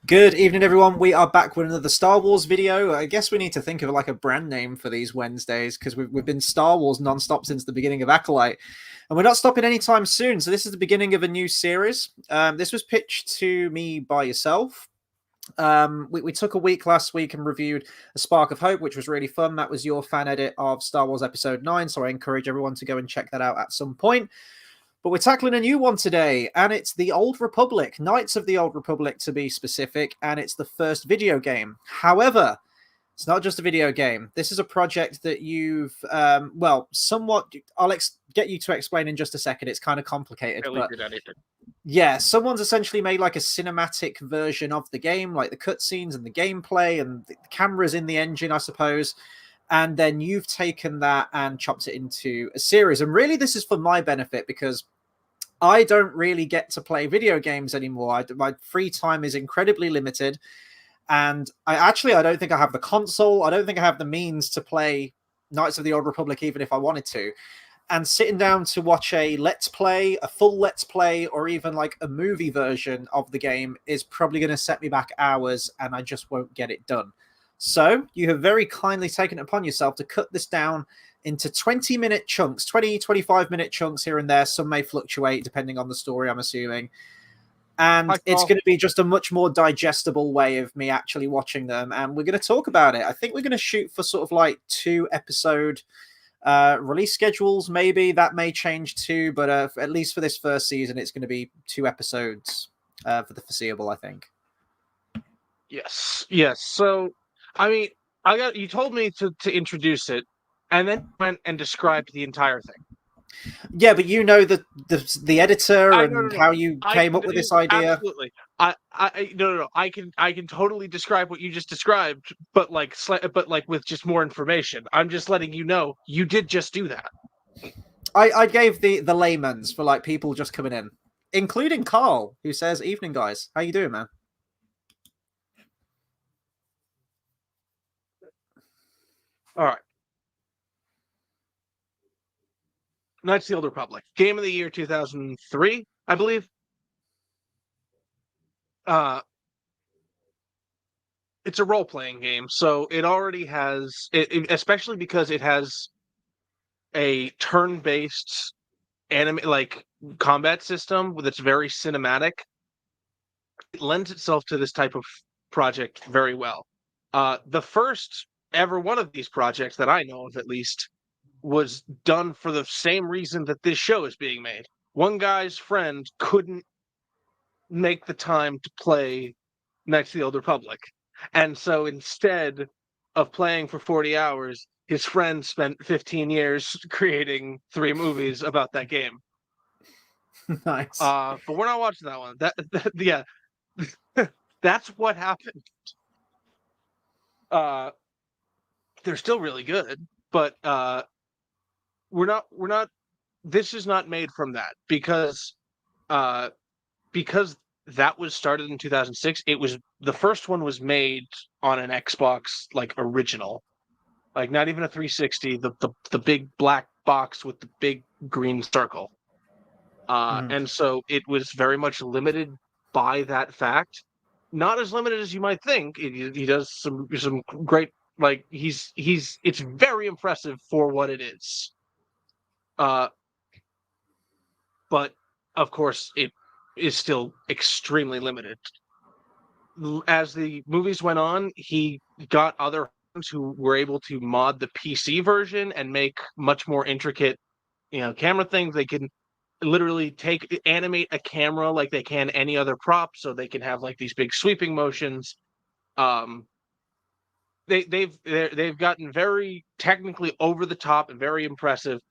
Good evening, everyone. We are back with another Star Wars video. I guess we need to think of like a brand name for these Wednesdays because we've been Star Wars non-stop since the beginning of Acolyte, and we're not stopping anytime soon. So this is the beginning of a new series. This was pitched to me by yourself. We took a week last week and reviewed A Spark of Hope, which was really fun. That was your fan edit of Star Wars Episode 9, so I encourage everyone to go and check that out at some point. But we're tackling a new one today, and it's the Old Republic, Knights of the Old Republic to be specific, and it's the first video game. However, it's not just a video game. This is a project that you've, somewhat, get you to explain in just a second. It's kind of complicated, but yeah, someone's essentially made like a cinematic version of the game, like the cutscenes and the gameplay and the cameras in the engine, I suppose. And then you've taken that and chopped it into a series. And really, this is for my benefit because I don't really get to play video games anymore. My free time is incredibly limited. And I don't think I have the console. I don't think I have the means to play Knights of the Old Republic, even if I wanted to. And sitting down to watch a Let's Play, a full Let's Play, or even like a movie version of the game is probably going to set me back hours, and I just won't get it done. So you have very kindly taken it upon yourself to cut this down into 20-minute chunks, 20, 25-minute chunks here and there. Some may fluctuate depending on the story, I'm assuming. And it's going to be just a much more digestible way of me actually watching them. And we're going to talk about it. I think we're going to shoot for sort of like 2-episode release schedules. Maybe that may change too. But at least for this first season, it's going to be 2 episodes for the foreseeable, I think. Yes. So, I mean, you told me to introduce it, and then went and described the entire thing. Yeah, but you know the editor and how you came up with this idea. Absolutely. I can totally describe what you just described, but like with just more information. I'm just letting you know you did just do that. I gave the layman's for like people just coming in, including Carl, who says, "Evening, guys. How you doing, man?" All right. Knights of the Old Republic. Game of the year 2003, I believe. It's a role-playing game, so it already has, especially because it has a turn-based combat system that's very cinematic. It lends itself to this type of project very well. The first ever one of these projects that I know of, at least, was done for the same reason that this show is being made. One guy's friend couldn't make the time to play Knights of the Old Republic. And so instead of playing for 40 hours, his friend spent 15 years creating 3 movies about that game. Nice. But we're not watching that one. Yeah. That's what happened. They're still really good, but we're not this is not made from that because that was started in 2006. The first one was made on an Xbox like original, like not even a 360, the big black box with the big green circle. And so it was very much limited by that fact. Not as limited as you might think. He does some great, like it's very impressive for what it is. But of course, it is still extremely limited. As the movies went on, he got other friends who were able to mod the PC version and make much more intricate, camera things. They can literally animate a camera like they can any other prop, so they can have like these big sweeping motions. They've gotten very technically over the top and very impressive,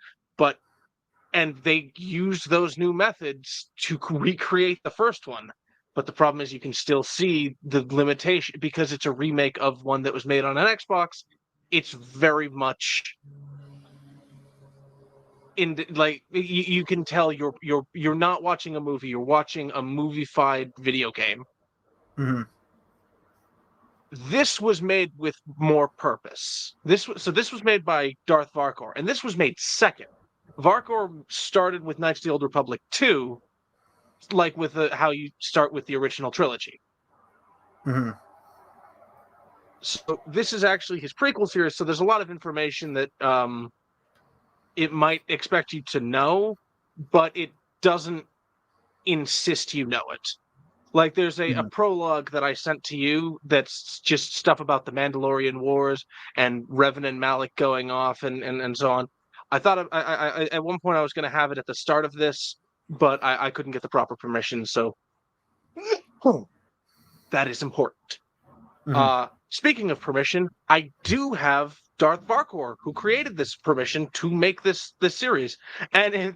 and they used those new methods to recreate the first one. But the problem is you can still see the limitation because it's a remake of one that was made on an Xbox. It's very much you can tell you're not watching a movie, you're watching a movie-fied video game. Mm-hmm. This was made with more purpose. This was made by Darth Varkor, and this was made second. Varkor started with Knights of the Old Republic 2, like with how you start with the original trilogy. Hmm. So this is actually his prequel series. So there's a lot of information that it might expect you to know, but it doesn't insist you know it. Like there's a prologue that I sent to you that's just stuff about the Mandalorian Wars and Revan and Malik going off and so on. I thought I at one point I was going to have it at the start of this, but I couldn't get the proper permission, so that is important. Speaking of permission, I do have Darth Varkor, who created this permission to make this series, and if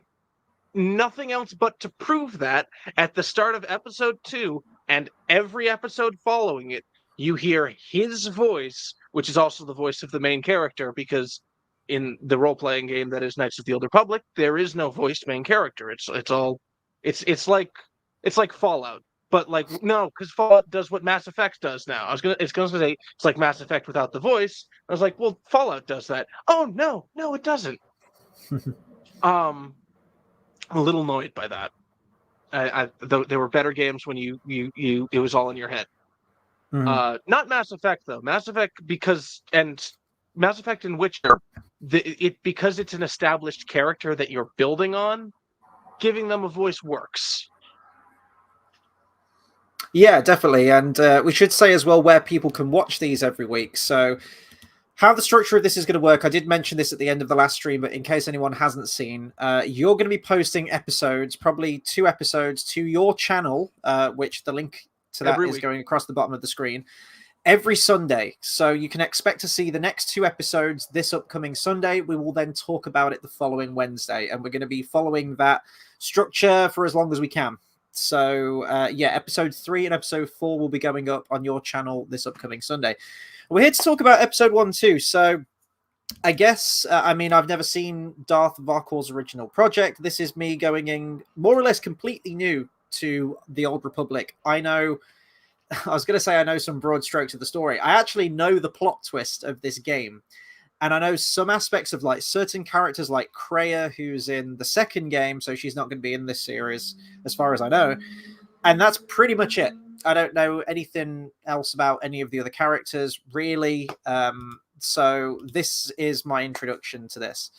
nothing else but to prove that at the start of episode 2 and every episode following it, you hear his voice, which is also the voice of the main character, because in the role-playing game that is Knights of the Old Republic, there is no voiced main character. It's like Fallout. But like no, because Fallout does what Mass Effect does now. It's gonna say it's like Mass Effect without the voice. I was like, well, Fallout does that. Oh no, it doesn't. I'm a little annoyed by that. There were better games when you it was all in your head. Not Mass Effect though. Mass Effect Mass Effect and Witcher, because it's an established character that you're building on, giving them a voice works. Yeah, definitely. And we should say as well where people can watch these every week. So how the structure of this is going to work, I did mention this at the end of the last stream, but in case anyone hasn't seen, you're going to be posting episodes, probably 2 episodes, to your channel, which the link to that is going across the bottom of the screen, every Sunday. So you can expect to see the next 2 episodes this upcoming Sunday. We will then talk about it the following Wednesday, and we're going to be following that structure for as long as we can. So yeah, episode 3 and episode 4 will be going up on your channel this upcoming Sunday. We're here to talk about episode 1 too. So I guess, I mean, I've never seen Darth Varkor's original project. This is me going in more or less completely new to the Old Republic. I know, I was going to say I know some broad strokes of the story. I actually know the plot twist of this game. And I know some aspects of like certain characters like Kreia, who's in the second game, so she's not going to be in this series as far as I know. And that's pretty much it. I don't know anything else about any of the other characters, really. So this is my introduction to this.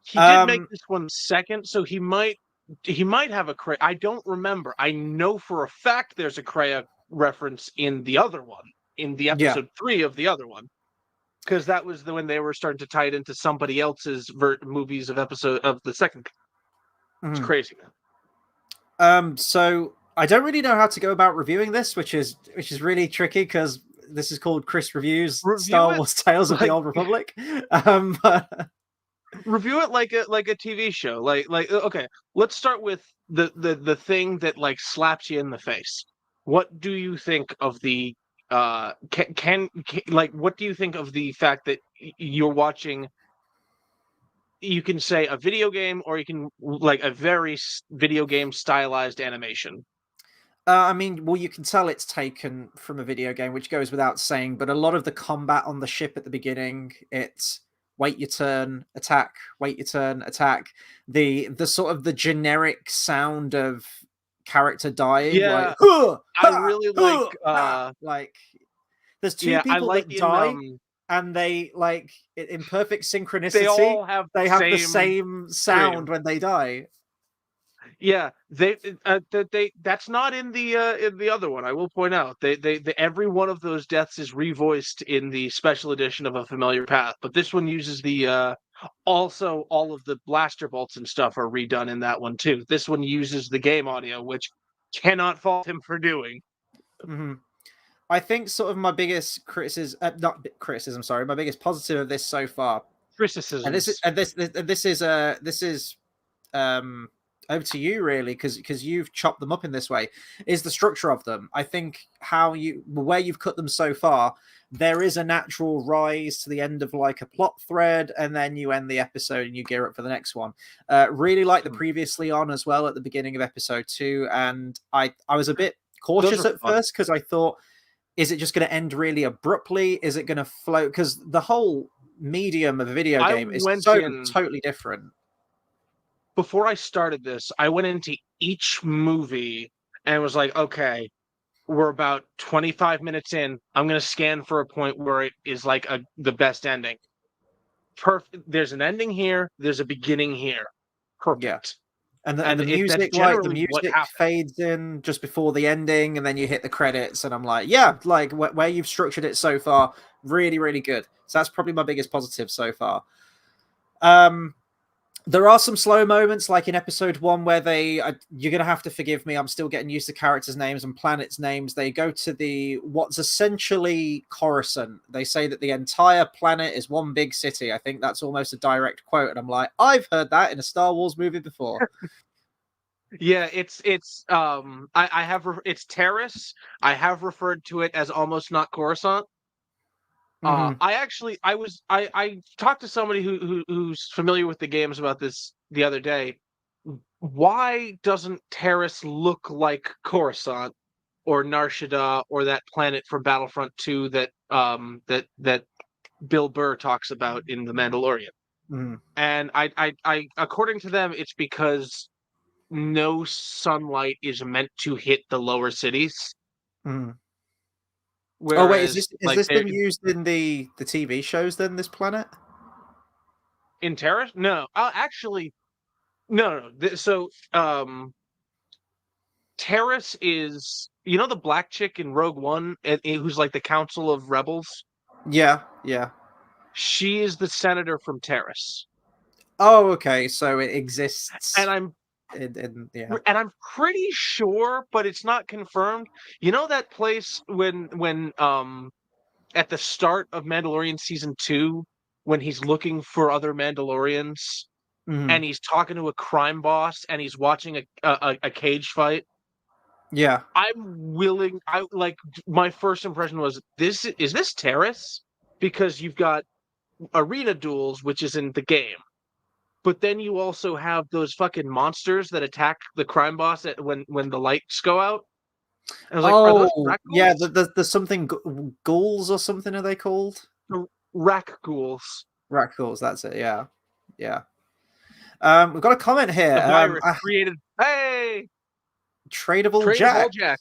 He did make this one second, so he might have a Kreia. I don't remember. I know for a fact there's a Kreia reference in the other one, in the episode 3 of the other one. Because that was when they were starting to tie it into somebody else's movies of the second. It's crazy, man. So I don't really know how to go about reviewing this, which is really tricky because this is called Chris Reviews Star Wars Tales of the Old Republic. Review it like a TV show. Like okay, let's start with the thing that like slaps you in the face. What do you think of the what do you think of the fact that you're watching, you can say a video game or you can like a very video game stylized animation? I mean, well, you can tell it's taken from a video game, which goes without saying, but a lot of the combat on the ship at the beginning, it's wait your turn, attack, wait your turn, attack. The sort of the generic sound of character dying. Yeah, like, I really like there's 2 people like that die and they like in perfect synchronicity. They all have the same sound when they die. Yeah, they that's not in the other one. I will point out they every one of those deaths is revoiced in the special edition of A Familiar Path, but this one uses the also all of the blaster bolts and stuff are redone in that one too. This one uses the game audio, which cannot fault him for doing. I think sort of my biggest criticism, my biggest positive of this so far. Criticism. And this is over to you really, because you've chopped them up in this way, is the structure of them. I think where you've cut them so far, there is a natural rise to the end of like a plot thread, and then you end the episode and you gear up for the next one. Really like the previously on as well at the beginning of episode 2, and I was a bit cautious at first because I thought, is it just going to end really abruptly? Is it going to flow? Because the whole medium of a video game is totally different. Before I started this, I went into each movie and was like, okay, we're about 25 minutes in. I'm gonna scan for a point where it is like the best ending. Perfect. There's an ending here. There's a beginning here. Perfect. Yeah. And And the that's music, like the generally what music happens. fades in just before the ending, and then you hit the credits, and I'm like, yeah, like where you've structured it so far, really, really good. So that's probably my biggest positive so far. There are some slow moments, like in episode 1, where you're going to have to forgive me. I'm still getting used to characters' names and planets' names. They go to what's essentially Coruscant. They say that the entire planet is one big city. I think that's almost a direct quote. And I'm like, I've heard that in a Star Wars movie before. Yeah, it's it's Terrace. I have referred to it as almost not Coruscant. Mm-hmm. I talked to somebody who's familiar with the games about this the other day. Why doesn't Terrace look like Coruscant or Nar Shaddaa or that planet from Battlefront 2 that Bill Burr talks about in The Mandalorian? Mm-hmm. And I according to them, it's because no sunlight is meant to hit the lower cities. Mm-hmm. Oh wait, Whereas, is this been used in the TV shows then? This planet in Terrace? No, actually, no. So, Terrace is the black chick in Rogue One, who's like the Council of Rebels. yeah. She is the senator from Terrace. Oh, okay. So it exists. And I'm yeah. And I'm pretty sure, but it's not confirmed. You know that place when at the start of Mandalorian season 2, when he's looking for other Mandalorians and he's talking to a crime boss and he's watching a cage fight. Yeah. My first impression was, is this Terrace? Because you've got arena duels, which is in the game. But then you also have those fucking monsters that attack the crime boss when the lights go out. And I was like, are those rack ghouls? Yeah, there's something ghouls or something are they called? Rack ghouls. Rack ghouls, that's it, yeah. Yeah. We've got a comment here. The virus created Tradable Jack.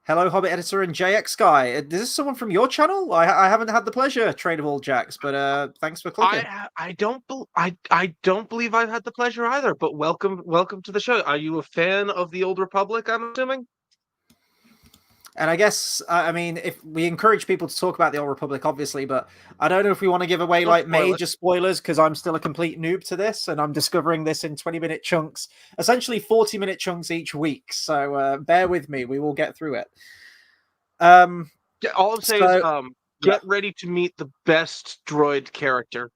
Hello, Hobbit editor and JX guy. Is this someone from your channel? I haven't had the pleasure, Tradable Jacks, but thanks for clicking. I don't believe I've had the pleasure either. But welcome to the show. Are you a fan of the Old Republic? I'm assuming. And I guess, I mean, if we encourage people to talk about the Old Republic, obviously, but I don't know if we want to give away major spoilers because I'm still a complete noob to this and I'm discovering this in 20-minute chunks, essentially 40-minute chunks each week. So bear with me. We will get through it. All I'm saying is get ready to meet the best droid character.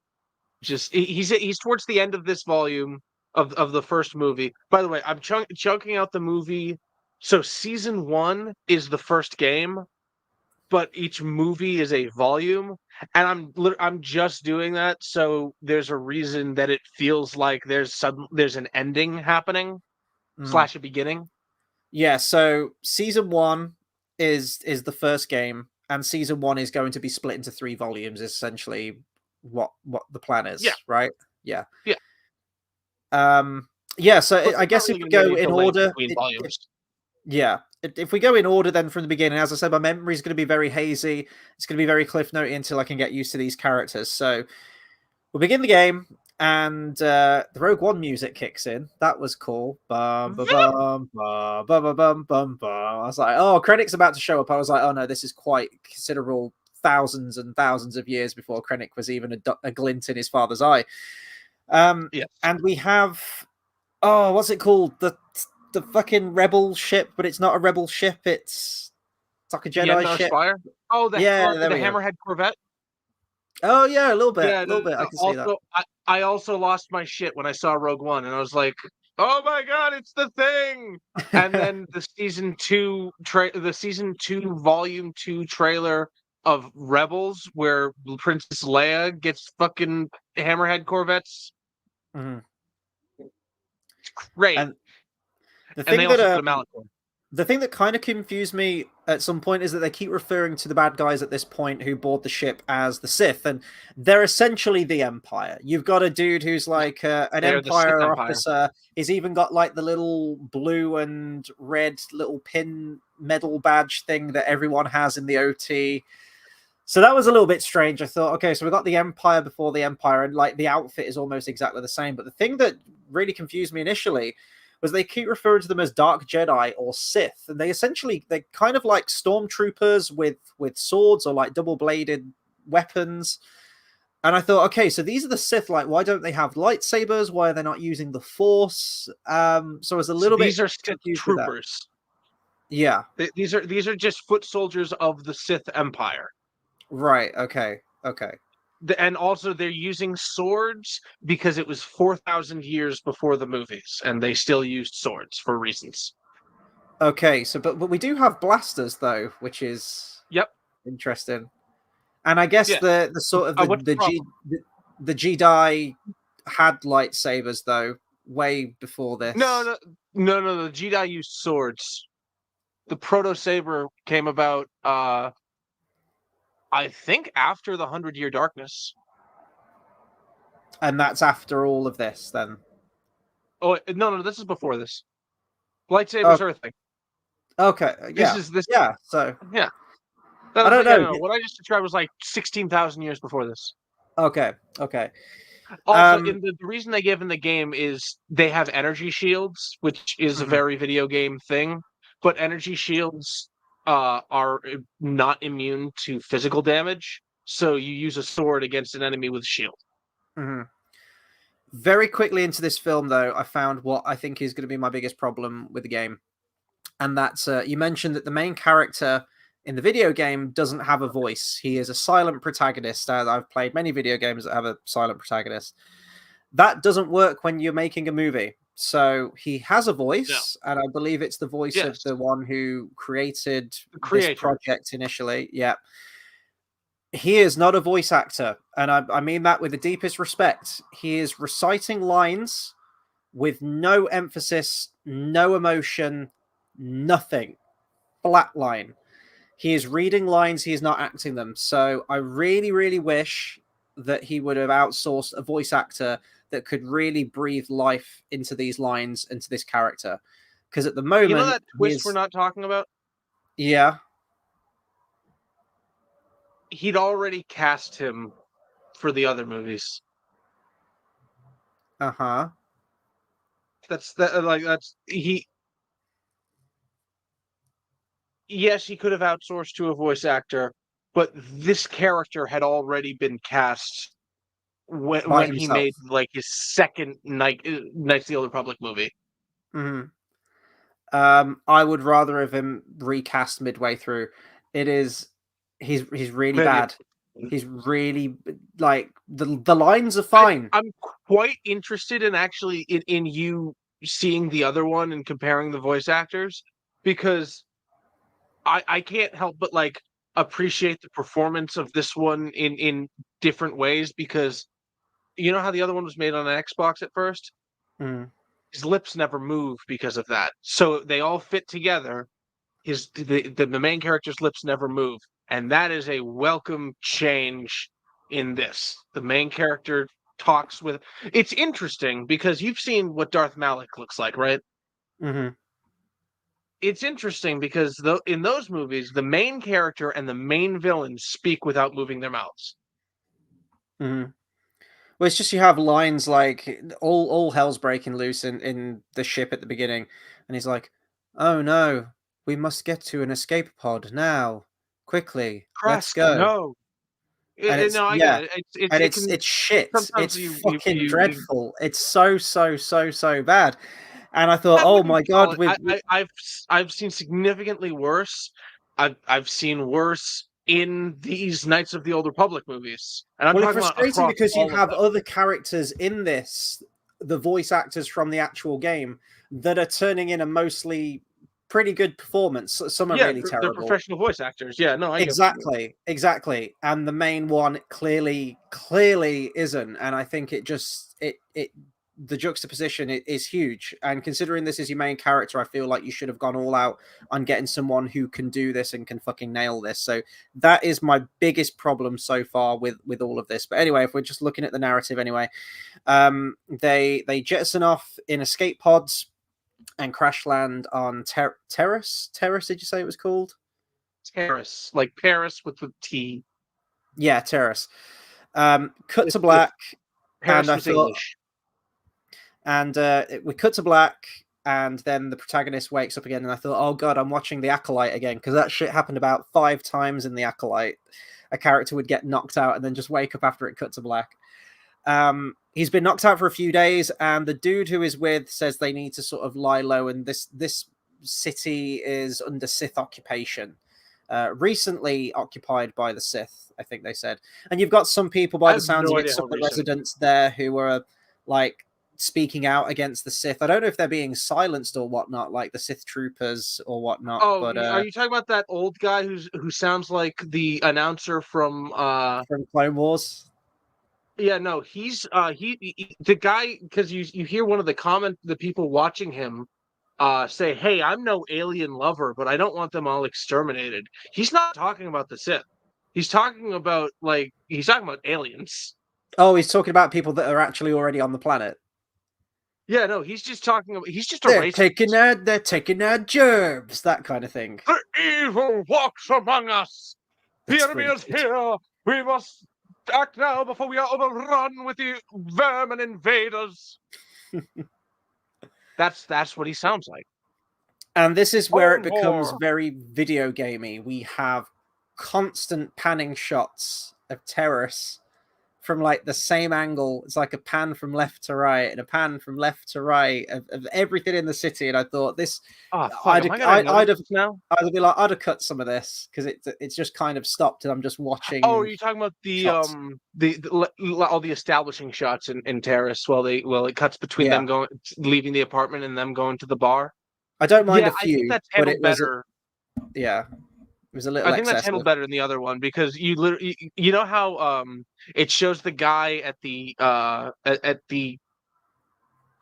Just he's towards the end of this volume of the first movie. By the way, I'm chunking out the movie. So season 1 is the first game, but each movie is a volume, and I'm just doing that so there's a reason that it feels like there's an ending happening / a beginning. Yeah, so season 1 is the first game, and season 1 is going to be split into 3 volumes. Essentially, what the plan is, right? Yeah. Yeah. So I guess if we go in order. Yeah, if we go in order then from the beginning, as I said, my memory is going to be very hazy. It's going to be very cliff noty until I can get used to these characters. So we'll begin the game, and the Rogue One music kicks in. That was cool. Bum, bum, bum, bum, bum, bum, bum, bum. I was like, oh, credits about to show up. I was like, oh no, this is quite considerable, thousands and thousands of years before Krennic was even a glint in his father's eye. And we have, what's it called? The fucking rebel ship, but it's not a rebel ship. It's like a Jedi ship. Fire? Oh, the Hammerhead Corvette. Oh yeah, a little bit. I can see that. I also lost my shit when I saw Rogue One, and I was like, "Oh my god, it's the thing!" And then the season 2 volume 2 trailer of Rebels, where Princess Leia gets fucking Hammerhead Corvettes. Mm-hmm. It's great. And they also put a Malachor. The thing that kind of confused me at some point is that they keep referring to the bad guys at this point who board the ship as the Sith, and they're essentially the Empire. You've got a dude who's like an They're the Sith Empire Empire. officer. He's even got like the little blue and red little pin medal badge thing that everyone has in the OT. So that was a little bit strange. I thought, okay, so we got the Empire before the Empire, and like the outfit is almost exactly the same. But the thing that really confused me initially was they keep referring to them as Dark Jedi or Sith, and they kind of like stormtroopers with swords or like double bladed weapons. And I thought, okay, so these are the Sith. Like, why don't they have lightsabers? Why are they not using the Force? So I was a little bit. These are Sith troopers. Yeah, these are just foot soldiers of the Sith Empire. Right. Okay. Okay. And also they're using swords because it was 4,000 years before the movies, and they still used swords for reasons. Okay. So, but we do have blasters though, which is interesting. And I guess the sort of the Jedi had lightsabers though way before this. No. The Jedi used swords. The proto saber came about. I think after the 100-Year Darkness. And that's after all of this, then? Oh, no, this is before this. Lightsabers are a thing. Okay, yeah. Yeah, so... Yeah. I don't know. What I just described was like 16,000 years before this. Okay. Also, the reason they give in the game is they have energy shields, which is a very video game thing. But energy shields... are not immune to physical damage, so you use a sword against an enemy with a shield. Very quickly into this film, though, I found what I think is going to be my biggest problem with the game, and that's you mentioned that the main character in the video game doesn't have a voice. He is a silent protagonist. I've played many video games that have a silent protagonist. That doesn't work when you're making a movie. So he has a voice, and I believe it's the voice of the one who created this project initially. Yeah. He is not a voice actor, and I mean that with the deepest respect. He is reciting lines with no emphasis, no emotion, nothing. Flat line. He is reading lines, he is not acting them. So I really, really wish that he would have outsourced a voice actor that could really breathe life into these lines, into this character. Because at the moment... You know that twist we're not talking about? Yeah. He'd already cast him for the other movies. Uh-huh. Yes, he could have outsourced to a voice actor, but this character had already been cast when he made like his second Knights of the Old Republic movie. I would rather have him recast midway through. He's really bad. He's really like the lines are fine. I'm quite interested in actually in you seeing the other one and comparing the voice actors, because I can't help but like appreciate the performance of this one in different ways, because you know how the other one was made on an Xbox at first? His lips never move because of that. So they all fit together. The main character's lips never move. And that is a welcome change in this. The main character talks with... It's interesting because you've seen what Darth Malak looks like, right? It's interesting because in those movies, the main character and the main villain speak without moving their mouths. Well, it's just you have lines like all hell's breaking loose in the ship at the beginning, and he's like, "Oh no, we must get to an escape pod now, quickly. Let's go." No, It's shit. It's fucking dreadful. It's so bad. And I thought, oh my god, I've seen significantly worse. I've seen worse in these Knights of the Old Republic movies. And it's frustrating because you have other characters in this, the voice actors from the actual game, that are turning in a mostly pretty good performance. Some are really terrible. They're professional voice actors. Yeah, no, exactly. And the main one clearly isn't. And I think it the juxtaposition is huge. And considering this is your main character, I feel like you should have gone all out on getting someone who can do this and can fucking nail this. So that is my biggest problem so far with all of this. But anyway, if we're just looking at the narrative anyway, they jettison off in escape pods and crash land on Terrace. Terrace, did you say it was called? Terrace, like Paris with the T. Yeah, Terrace. Cut to black. Paris and was English. And we cut to black, and then the protagonist wakes up again, and I thought, oh god, I'm watching The Acolyte again, because that shit happened about 5 times in The Acolyte. A character would get knocked out and then just wake up after it cut to black. He's been knocked out for a few days, and the dude who is with says they need to sort of lie low, and this city is under Sith occupation. Recently occupied by the Sith, I think they said. And you've got some people, by the sounds of it, some of the residents there who are like speaking out against the Sith. I don't know if they're being silenced or whatnot, like the Sith troopers or whatnot. Oh, but are you talking about that old guy who sounds like the announcer from Clone Wars? Yeah, no, he's the guy, because you hear one of the people watching him say, "Hey, I'm no alien lover, but I don't want them all exterminated." He's not talking about the Sith. He's talking about aliens. Oh, he's talking about people that are actually already on the planet. Yeah, no, he's just a racist. They're taking our germs, that kind of thing. The evil walks among us. The enemy is here. We must act now before we are overrun with the vermin invaders. That's what he sounds like. And this is where it becomes very video gamey. We have constant panning shots of Terrace from like the same angle. It's like a pan from left to right and a pan from left to right of everything in the city. And I thought this, I'd have cut some of this because it's just kind of stopped and I'm just watching. Oh, are you talking about the all the establishing shots in Terrace while it cuts between them leaving the apartment and them going to the bar? I don't mind a few, I think that's handled better. It was a little. I think that's handled better than the other one because you literally, you know how it shows the guy at the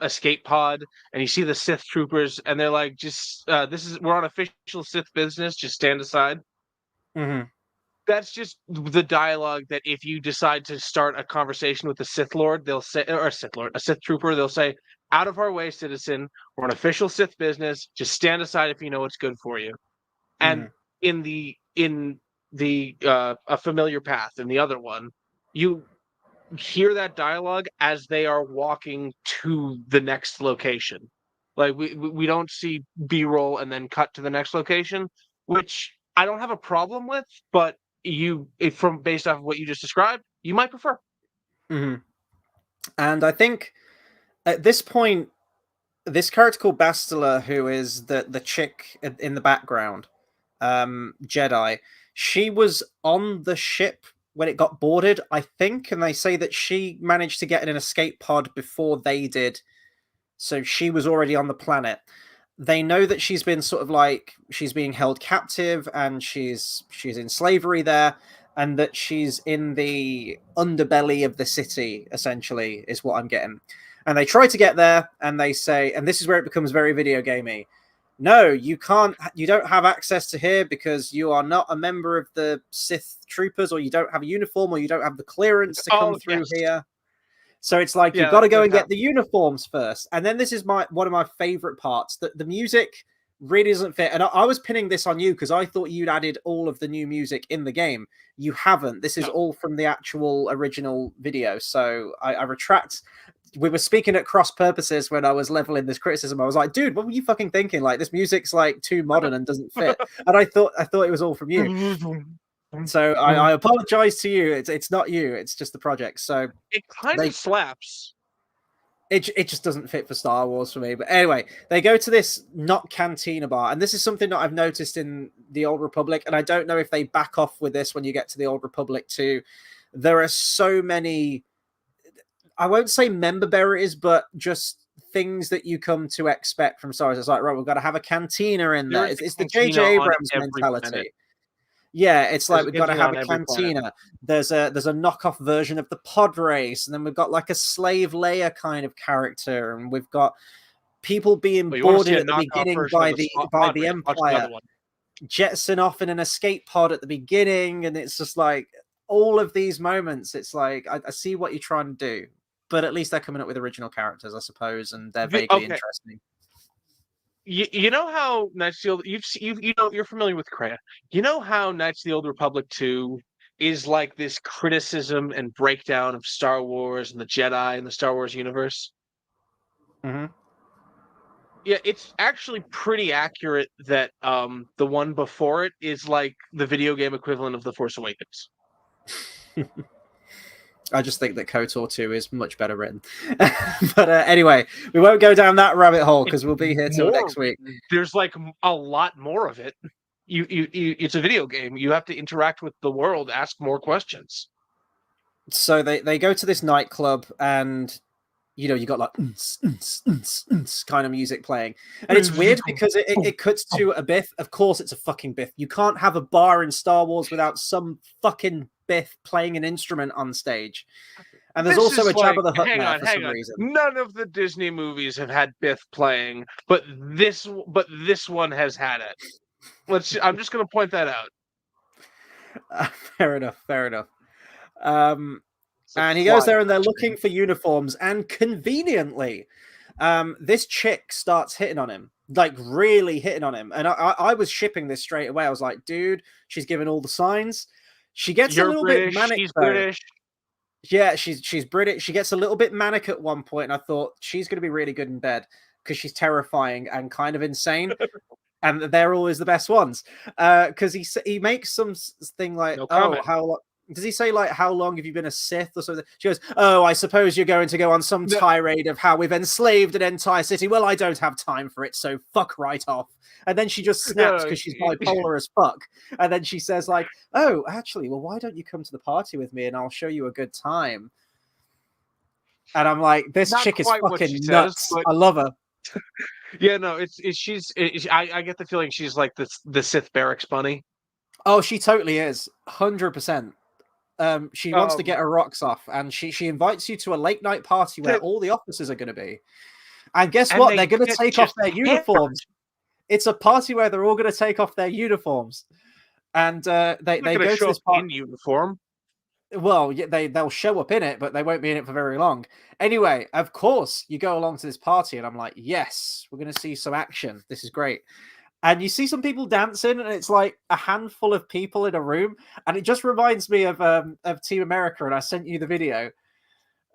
escape pod, and you see the Sith troopers, and they're like, "Just we're on official Sith business. Just stand aside." Mm-hmm. That's just the dialogue that if you decide to start a conversation with a Sith Lord, they'll say, or a Sith trooper, they'll say, "Out of our way, citizen. We're on official Sith business. Just stand aside if you know what's good for you." And in the A Familiar Path, in the other one, you hear that dialogue as they are walking to the next location. Like we don't see B-roll and then cut to the next location, which I don't have a problem with, but based off of what you just described, you might prefer. Mm-hmm. And I think at this point, this character called Bastila, who is the chick in the background, Jedi, she was on the ship when it got boarded, I think, and they say that she managed to get in an escape pod before they did, so she was already on the planet. They know that she's been she's being held captive and she's in slavery there, and that she's in the underbelly of the city, essentially, is what I'm getting. And they try to get there, and they say, and this is where it becomes very video gamey, no, you can't, you don't have access to here because you are not a member of the Sith troopers, or you don't have a uniform, or you don't have the clearance to come through here. So it's like, you've got to go and get the uniforms first. And then this is one of my favorite parts, that the music really doesn't fit. And I was pinning this on you because I thought you'd added all of the new music in the game. You haven't. This is all from the actual original video. So I retract. We were speaking at cross purposes when I was leveling this criticism. I was like, dude, what were you fucking thinking? Like, this music's like too modern and doesn't fit. And I thought it was all from you. So I apologize to you. It's not you. It's just the project. So it kind of slaps. It just doesn't fit for Star Wars for me. But anyway, they go to this not cantina bar. And this is something that I've noticed in the Old Republic. And I don't know if they back off with this when you get to the Old Republic too. There are so many, I won't say member berries, but just things that you come to expect from Star Wars. It's like, right, we've got to have a cantina in there. It's the J.J. Abrams mentality. Yeah, it's like There's we've got to engine have on a every planet. cantina. There's a knockoff version of the pod race, and then we've got like a slave Leia kind of character, and we've got people being But you want to see boarded a at the knockoff beginning version of the by pod the race? Watch the Empire, other one. jetson off in an escape pod at the beginning, and it's just like all of these moments. It's like I see what you're trying to do, but at least they're coming up with original characters, I suppose, and they're vaguely Okay. interesting. You know how Knights of the Old you know you're familiar with Kreia. You know how Knights of the Old Republic 2 is like this criticism and breakdown of Star Wars and the Jedi and the Star Wars universe. Mm-hmm. Yeah, it's actually pretty accurate that the one before it is like the video game equivalent of The Force Awakens. I just think that KOTOR 2 is much better written. But anyway, we won't go down that rabbit hole because we'll be here till next week. There's like a lot more of it. It's a video game. You have to interact with the world, ask more questions. So they go to this nightclub, and you got like kind of music playing, and it's weird because it cuts to a Biff. Of course, it's a fucking Biff. You can't have a bar in Star Wars without some fucking Biff playing an instrument on stage. And there's also a Jabba the Hutt there for some reason. None of the Disney movies have had Biff playing, but this one has had it. I'm just going to point that out. Fair enough. And he goes there, and they're looking for uniforms, and conveniently, this chick starts hitting on him, like really hitting on him. And I was shipping this straight away. I was like, dude, she's giving all the signs. She gets a little bit manic. She's British. Yeah, she's British. She gets a little bit manic at one point, and I thought she's going to be really good in bed because she's terrifying and kind of insane. And they're always the best ones. Because he makes some thing like, how does he say, like, how long have you been a Sith or something? She goes, oh, I suppose you're going to go on some tirade of how we've enslaved an entire city. Well, I don't have time for it, so fuck right off. And then she just snaps because she's bipolar as fuck. And then she says, like, oh, actually, well, why don't you come to the party with me and I'll show you a good time? And I'm like, this chick is fucking nuts. I love her. Yeah, no, I get the feeling she's like the Sith barracks bunny. Oh, she totally is. 100%. She wants to get her rocks off, and she invites you to a late night party where all the officers are going to be. And guess what? They're going to take off their uniforms. It's a party where they're all going to take off their uniforms, and they go to this party in uniform. Well, yeah, they'll show up in it, but they won't be in it for very long. Anyway, of course, you go along to this party, and I'm like, yes, we're going to see some action. This is great. And you see some people dancing, and it's like a handful of people in a room, and it just reminds me of Team America. And I sent you the video.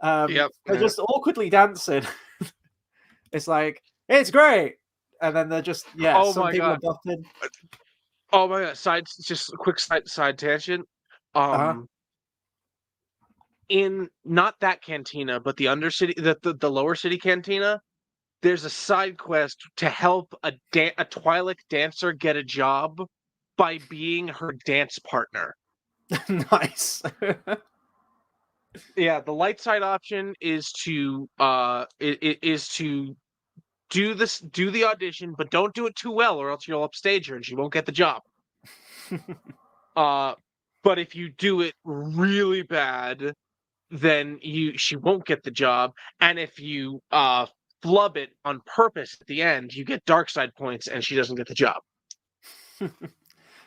They're just awkwardly dancing. It's like, it's great, and then they're just some people are buffing. Oh my god! Just a quick side tangent. In not that cantina, but the undercity, the lower city cantina, there's a side quest to help a Twi'lek dancer get a job by being her dance partner. Nice. Yeah, the light side option is to do the audition, but don't do it too well, or else you'll upstage her and she won't get the job. But if you do it really bad, then she won't get the job. And if you flub it on purpose at the end, you get dark side points, and she doesn't get the job.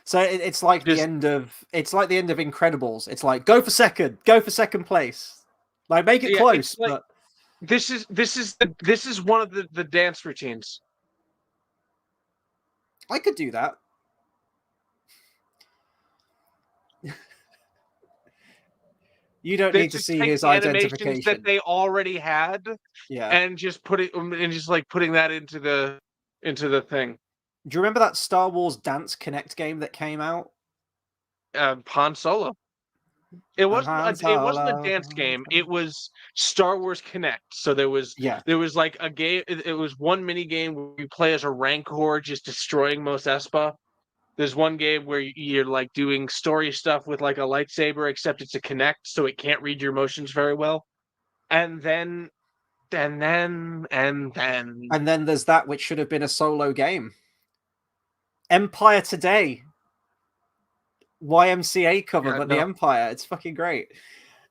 So it's like the end of Incredibles. It's like go for second place, like make it close. Like, but this is one of the dance routines. I could do that. You don't need to see his identification that they already had, and just putting that into the thing. Do you remember that Star Wars Dance Connect game that came out? Han Solo. It wasn't a dance game. It was Star Wars Connect. So there was like a game. It was one mini game where you play as a Rancor just destroying Mos Espa. There's one game where you're like doing story stuff with like a lightsaber, except it's a Kinect, so it can't read your motions very well. And then there's that which should have been a solo game. Empire Today. YMCA cover, Yeah, but no. the Empire. It's fucking great.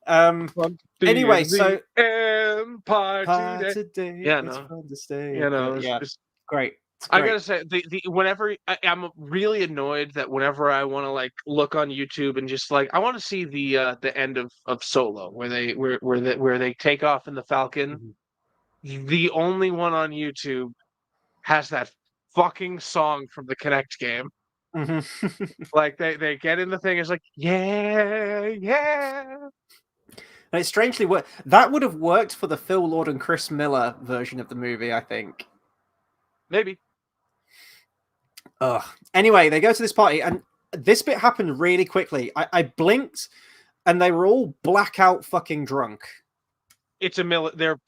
Fun to Anyway, be in so the Empire today. today, Yeah, it's no. fun to stay. You know, Yeah, great. It's I great. gotta say, the whenever I'm really annoyed that whenever I want to like look on YouTube and just like I want to see the end of Solo where they take off in the Falcon. The only one on YouTube has that fucking song from the Connect game. Mhm. Like they get in the thing, it's like yeah, yeah. And it strangely worked. That would have worked for the Phil Lord and Chris Miller version of the movie, I think. Maybe. Ugh. Anyway, they go to this party, and this bit happened really quickly. I blinked, and they were all blackout fucking drunk. It's a they're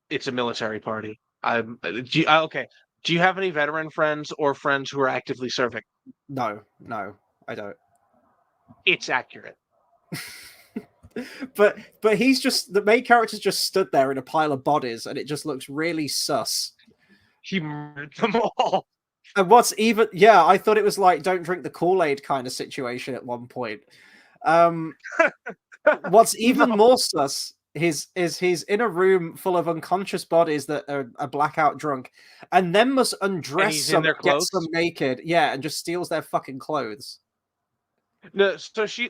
it's a military party. Okay. Do you have any veteran friends or friends who are actively serving? No, I don't. It's accurate. But he's just the main character's just stood there in a pile of bodies, and it just looks really sus. He murdered them all. And what's even I thought it was like don't drink the Kool-Aid kind of situation at one point. What's even more sus is he's in a room full of unconscious bodies that are blackout drunk, and then must undress he's in some, their get clothes? some naked, and just steals their fucking clothes. No, so she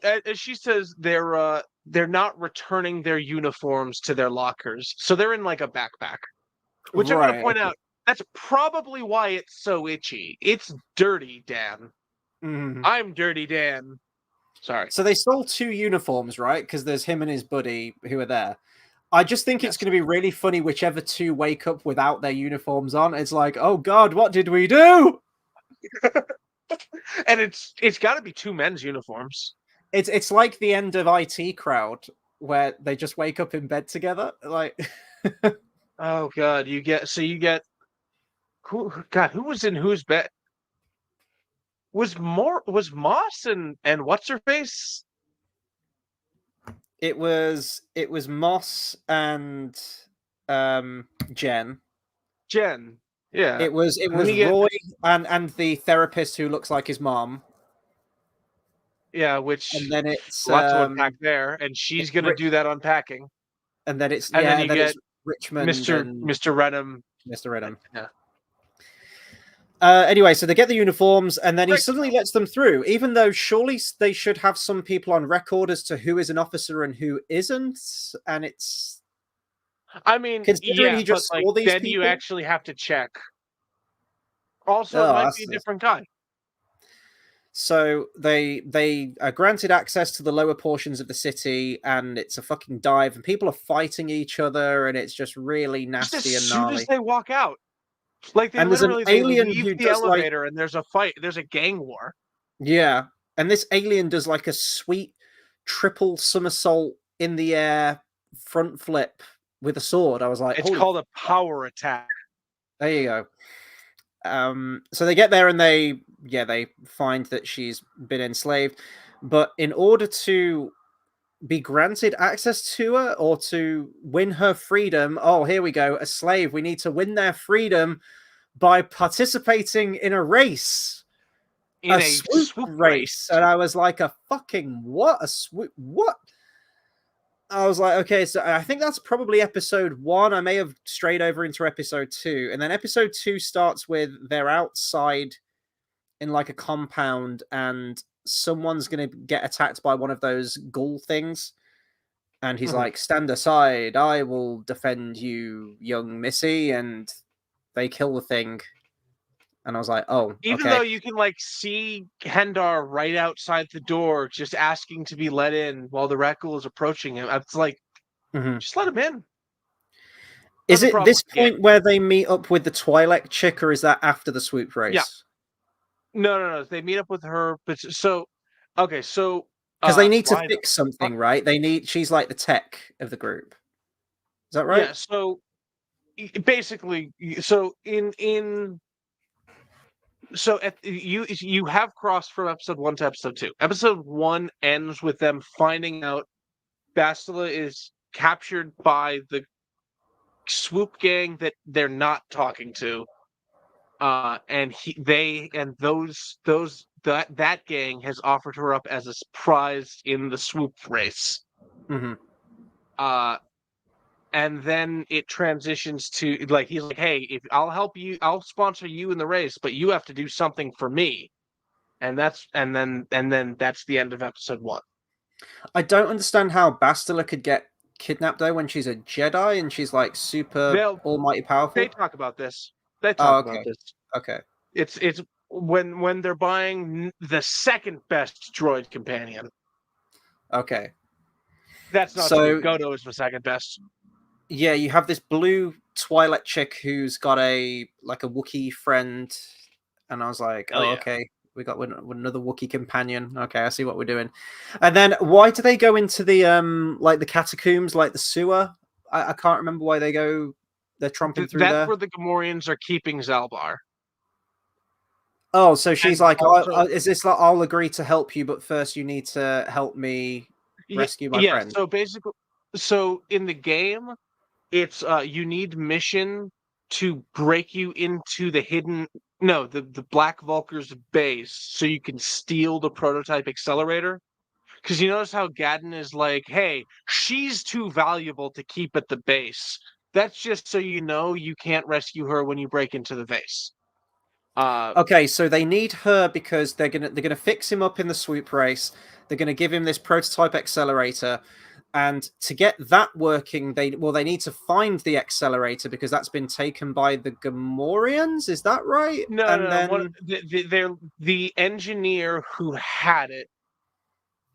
says they're not returning their uniforms to their lockers, so they're in like a backpack. Which I'm going to point out, that's probably why it's so itchy. It's Dirty Dan. I'm Dirty Dan. Sorry. So they stole 2 uniforms, right? Because there's him and his buddy who are there. I just think it's going to be really funny whichever 2 wake up without their uniforms on. It's like, oh god, what did we do? And it's got to be 2 men's uniforms. It's like the end of IT Crowd where they just wake up in bed together. Like, oh god, you get who was in whose bed? Was Moss and what's her face? it was Moss and Jen. Jen. Yeah. It was Roy and the therapist who looks like his mom. Yeah, which and then it's lots to unpack there, and she's gonna do that unpacking. And then it's and then you get it's Richmond, Mr. Redham. Mr. Redham. Yeah. Anyway, so they get the uniforms, and then he suddenly lets them through, even though surely they should have some people on record as to who is an officer and who isn't. And it's, I mean, considering he just saw these then people, you actually have to check. Also, it might be a different guy. So they are granted access to the lower portions of the city, and it's a fucking dive, and people are fighting each other, and it's just really nasty and gnarly. As soon as they walk out, like they and literally there's an alien leave who the does elevator, and there's a fight. There's a gang war. Yeah, and this alien does like a sweet triple somersault in the air front flip with a sword. I was like, it's called a power attack. There you go. So they get there and they find that she's been enslaved, but in order to be granted access to her or to win her freedom, oh, here we go, a slave. We need to win their freedom by participating in a race. In a swoop race. And I was like, a fucking what? A swoop? What? I was like, okay, so I think that's probably episode 1. I may have strayed over into episode 2. And then episode 2 starts with they're outside in like a compound and someone's going to get attacked by one of those ghoul things. And he's like, stand aside. I will defend you, young Missy. And they kill the thing. And I was like, oh, even though you can like see Hendar right outside the door, just asking to be let in while the Rakul is approaching him. It's like, just let him in. Is it this point where they meet up with the Twi'lek chick, or is that after the swoop race? Yeah. No. They meet up with her, but so okay, so because they need to fix something, right? She's like the tech of the group. Is that right? Yeah. So basically, so So you have crossed from episode 1 to episode 2. Episode 1 ends with them finding out Bastila is captured by the swoop gang that they're not talking to, and those that gang has offered her up as a prize in the swoop race. Mm-hmm. And then it transitions to like he's like, "Hey, if I'll help you, I'll sponsor you in the race, but you have to do something for me." And then that's the end of episode 1. I don't understand how Bastila could get kidnapped though when she's a Jedi and she's like super almighty powerful. They talk about this. They Oh, talk okay. about this. Okay. It's when they're buying the second best droid companion. Okay. That's not true. Godo is the second best. Yeah, you have this blue Twilight chick who's got a Wookiee friend, and I was like, Hell oh, yeah. okay, we got another Wookiee companion. Okay, I see what we're doing. And then why do they go into the the catacombs, like the sewer? I can't remember why they go. They're tromping through there. That's where the Gamorreans are keeping Zalbar. Oh, so she's like, is this like, I'll agree to help you, but first you need to help me rescue my friend? So basically, in the game, it's you need mission to break you into the Black Vulcar's base so you can steal the prototype accelerator. Because you notice how Gadden is like, hey, she's too valuable to keep at the base. That's just so you know you can't rescue her when you break into the base. Okay, so they need her because they're gonna fix him up in the swoop race. They're gonna give him this prototype accelerator, and to get that working, they need to find the accelerator because that's been taken by the Gamorreans. Is that right? No. The engineer who had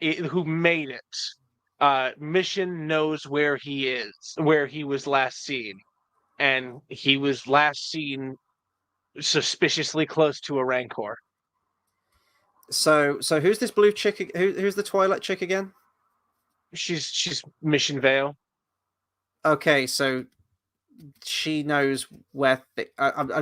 who made it. Mission knows where he is, where he was last seen, and he was last seen suspiciously close to a Rancor. So who's this blue chick? Who's the Twilight chick again? She's Mission Vale. Okay, so she knows where.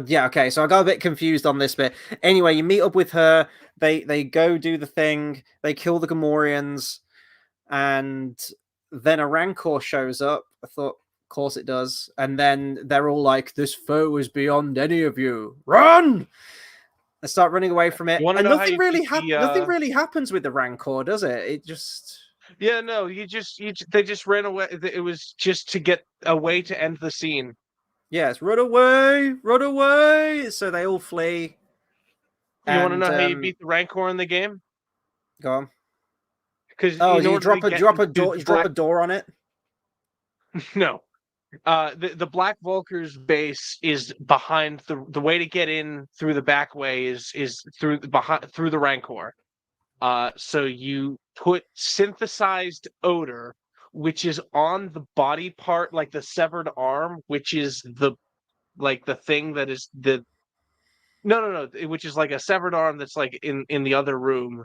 Yeah, okay. So I got a bit confused on this bit. Anyway, you meet up with her. They go do the thing. They kill the Gamorreans, and then a Rancor shows up. I thought, of course it does. And then they're all like, "This foe is beyond any of you. Run!" They start running away from it, and nothing really happens with the Rancor, does it? It just. Yeah, no, they just ran away. It was just to get a way to end the scene. Yes, run away! So they all flee. You want to know how you beat the Rancor in the game? Go on. Because you drop a door on it. No, the Black Vulcar's base is behind the way to get in through the back way is through the Rancor. So you put synthesized odor, which is on the body part, like the severed arm, which is the thing that is the which is like a severed arm that's like in the other room,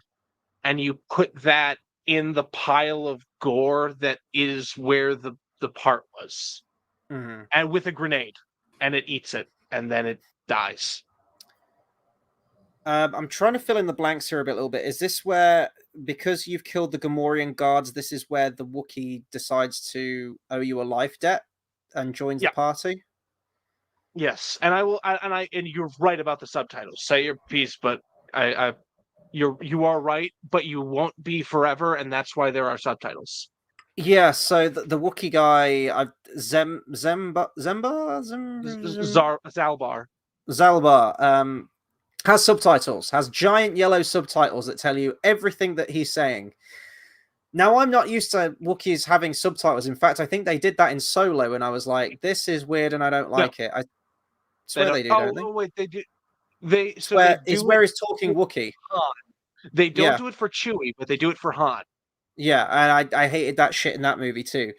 and you put that in the pile of gore that is where the part was, and with a grenade, and it eats it, and then it dies. I'm trying to fill in the blanks here a little bit. Is this where, because you've killed the Gamorrean guards, this is where the Wookiee decides to owe you a life debt and joins the party? Yes, and and you're right about the subtitles. Say your piece, but you are right, but you won't be forever, and that's why there are subtitles. Yeah, so the Wookiee guy, Zalbar, has subtitles, has giant yellow subtitles that tell you everything that he's saying. Now, I'm not used to Wookiees having subtitles. In fact, I think they did that in Solo, and I was like, this is weird, and I don't like it. I swear they do, don't they? Oh, wait, they do. Where he's talking Wookiee. They don't do it for Chewie, but they do it for Han. Yeah, and I hated that shit in that movie too.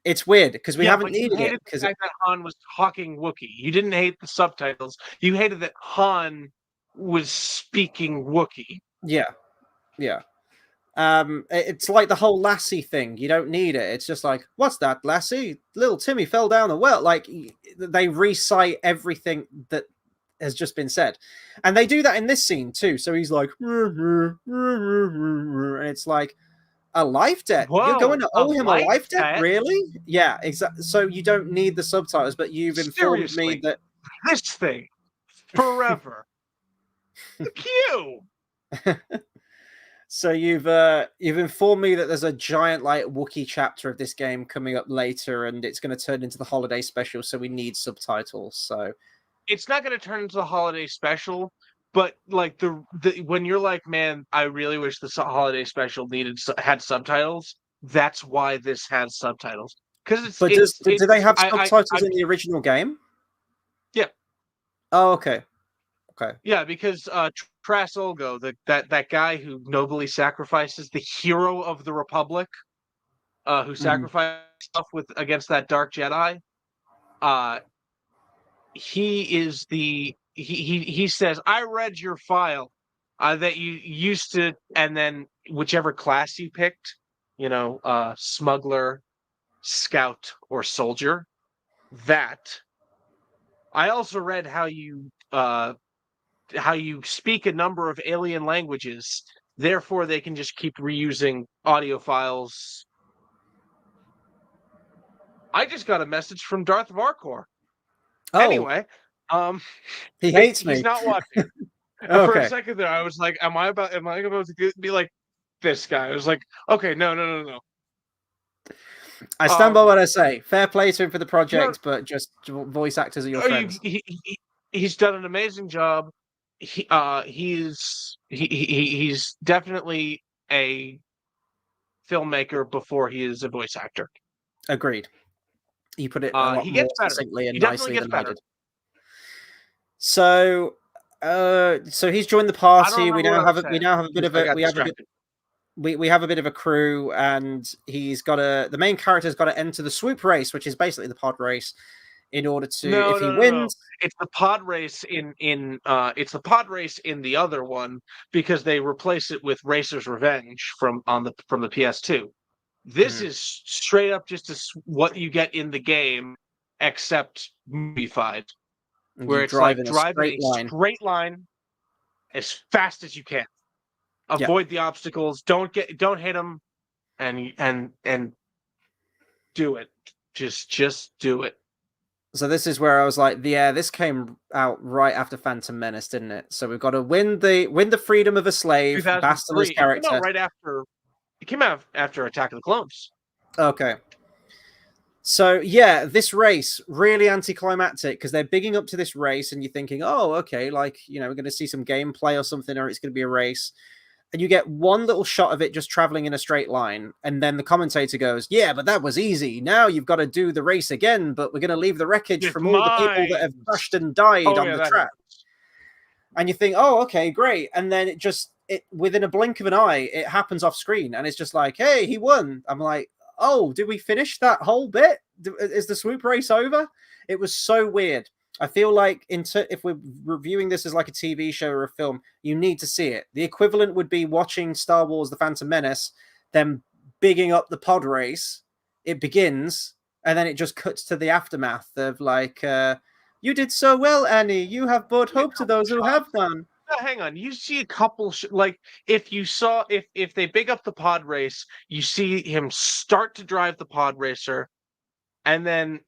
It's weird because we haven't needed it. Because the fact that Han was talking Wookiee. You didn't hate the subtitles. You hated that Han was speaking Wookiee. Yeah. It's like the whole Lassie thing. You don't need it. It's just like, what's that, Lassie? Little Timmy fell down the well. Like, they recite everything that has just been said. And they do that in this scene too. So he's like, and it's like, a life debt? Whoa, you're going to owe him a life debt? debt? Really? Yeah, exactly. So you don't need the subtitles, but you've informed me that this thing forever. Fuck you. So you've informed me that there's a giant like Wookiee chapter of this game coming up later, and it's going to turn into the holiday special. So we need subtitles. So It's not going to turn into the holiday special, but like the when you're like, man, I really wish the holiday special had subtitles. That's why this has subtitles, because but do they have subtitles I in the original game? yeah. Oh, okay. Okay. Yeah, because Tras Olgo, that guy who nobly sacrifices, the hero of the Republic, who sacrificed himself against that Dark Jedi, he says, I read your file that you used to, and then whichever class you picked, smuggler, scout, or soldier, that I also read how you speak a number of alien languages, therefore they can just keep reusing audio files. I just got a message from Darth Varkor. Oh. Anyway, he hates me. He's not watching. Okay. For a second there, I was like, am I about to be like this guy? I was like, okay, no. I stand by what I say. Fair play to him for the project, but just voice actors are your friends. He's done an amazing job. He's definitely a filmmaker before he is a voice actor. Agreed. You put it a lot more succinctly and nicely than I did. So, he's joined the party. We now have a bit of a crew, and the main character's got to enter the swoop race, which is basically the pod race. In order to, if he wins, it's the pod race in the other one, because they replace it with Racer's Revenge from the PS2. This is straight up just what you get in the game, except movie-fied, where it's like driving a straight line as fast as you can. Avoid the obstacles. Don't hit them, and do it. Just do it. So this is where I was like, this came out right after Phantom Menace, didn't it? So we've got to win the freedom of a slave. Bastard's character. It came out after Attack of the Clones. Okay. So yeah, this race really anticlimactic, because they're bigging up to this race, and you're thinking, oh, okay, like we're going to see some gameplay or something, or it's going to be a race. And you get one little shot of it just traveling in a straight line. And then the commentator goes, yeah, but that was easy. Now you've got to do the race again, but we're going to leave the wreckage from all the people that have crashed and died on the track. And you think, oh, okay, great. And then it within a blink of an eye, it happens off screen. And it's just like, hey, he won. I'm like, oh, did we finish that whole bit? Is the swoop race over? It was so weird. I feel like if we're reviewing this as like a TV show or a film, you need to see it. The equivalent would be watching Star Wars: The Phantom Menace, them bigging up the pod race. It begins, and then it just cuts to the aftermath of like, you did so well, Annie. You have brought hope to those who have done. Hang on, you see a couple if they big up the pod race, you see him start to drive the pod racer, and then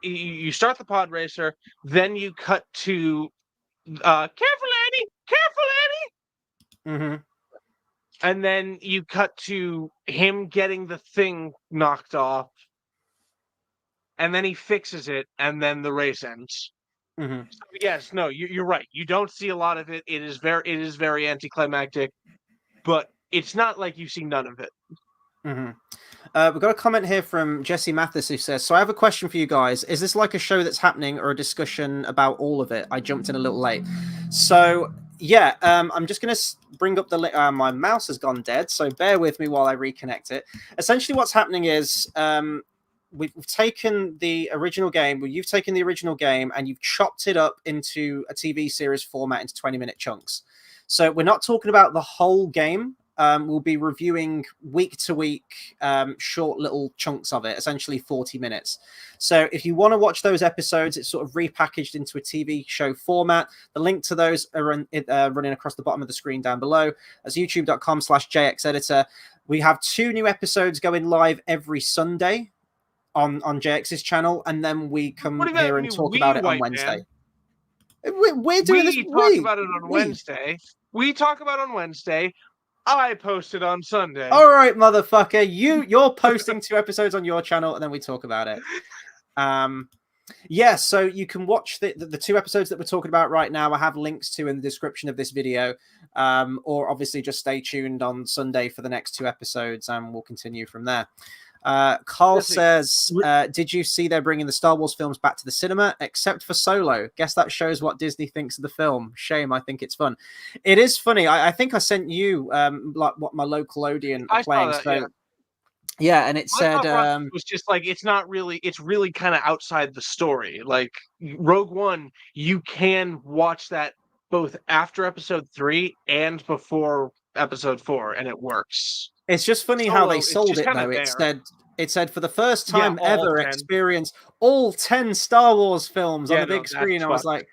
you start the pod racer, then you cut to careful Annie, and then you cut to him getting the thing knocked off, and then he fixes it, and then the race ends. So yes, no, you're right. You don't see a lot of it. It is very anticlimactic, but it's not like you see none of it. We've got a comment here from Jesse Mathis who says, so I have a question for you guys. Is this like a show that's happening or a discussion about all of it? I jumped in a little late. So yeah, I'm just going to bring up the my mouse has gone dead, so bear with me while I reconnect it. Essentially what's happening is we've taken the original game, you've taken the original game and you've chopped it up into a TV series format into 20-minute chunks. So we're not talking about the whole game. We'll be reviewing week to week short little chunks of it, essentially 40 minutes. So if you want to watch those episodes, it's sort of repackaged into a TV show format. The link to those are running across the bottom of the screen down below. That's youtube.com/JXEditor. We have 2 new episodes going live every Sunday on JX's channel, and then we come here and talk about it on Wednesday. We're doing this. We talk about it on Wednesday. We talk about it on Wednesday. I posted on Sunday. All right, motherfucker. You're posting 2 episodes on your channel, and then we talk about it. Yeah, so you can watch the 2 episodes that we're talking about right now. I have links to in the description of this video, or obviously just stay tuned on Sunday for the next 2 episodes, and we'll continue from there. Carl says, did you see they're bringing the Star Wars films back to the cinema, except for Solo? Guess that shows what Disney thinks of the film. Shame, I think it's fun. It is funny. I think I sent you like what my local audience are playing. That, so yeah, and it said it was just like it's really kind of outside the story. Like Rogue One, you can watch that both after episode 3 and before episode 4, and it works. It's just funny how they sold it though. It said for the first time ever experience all 10 Star Wars films on the big screen. I was like,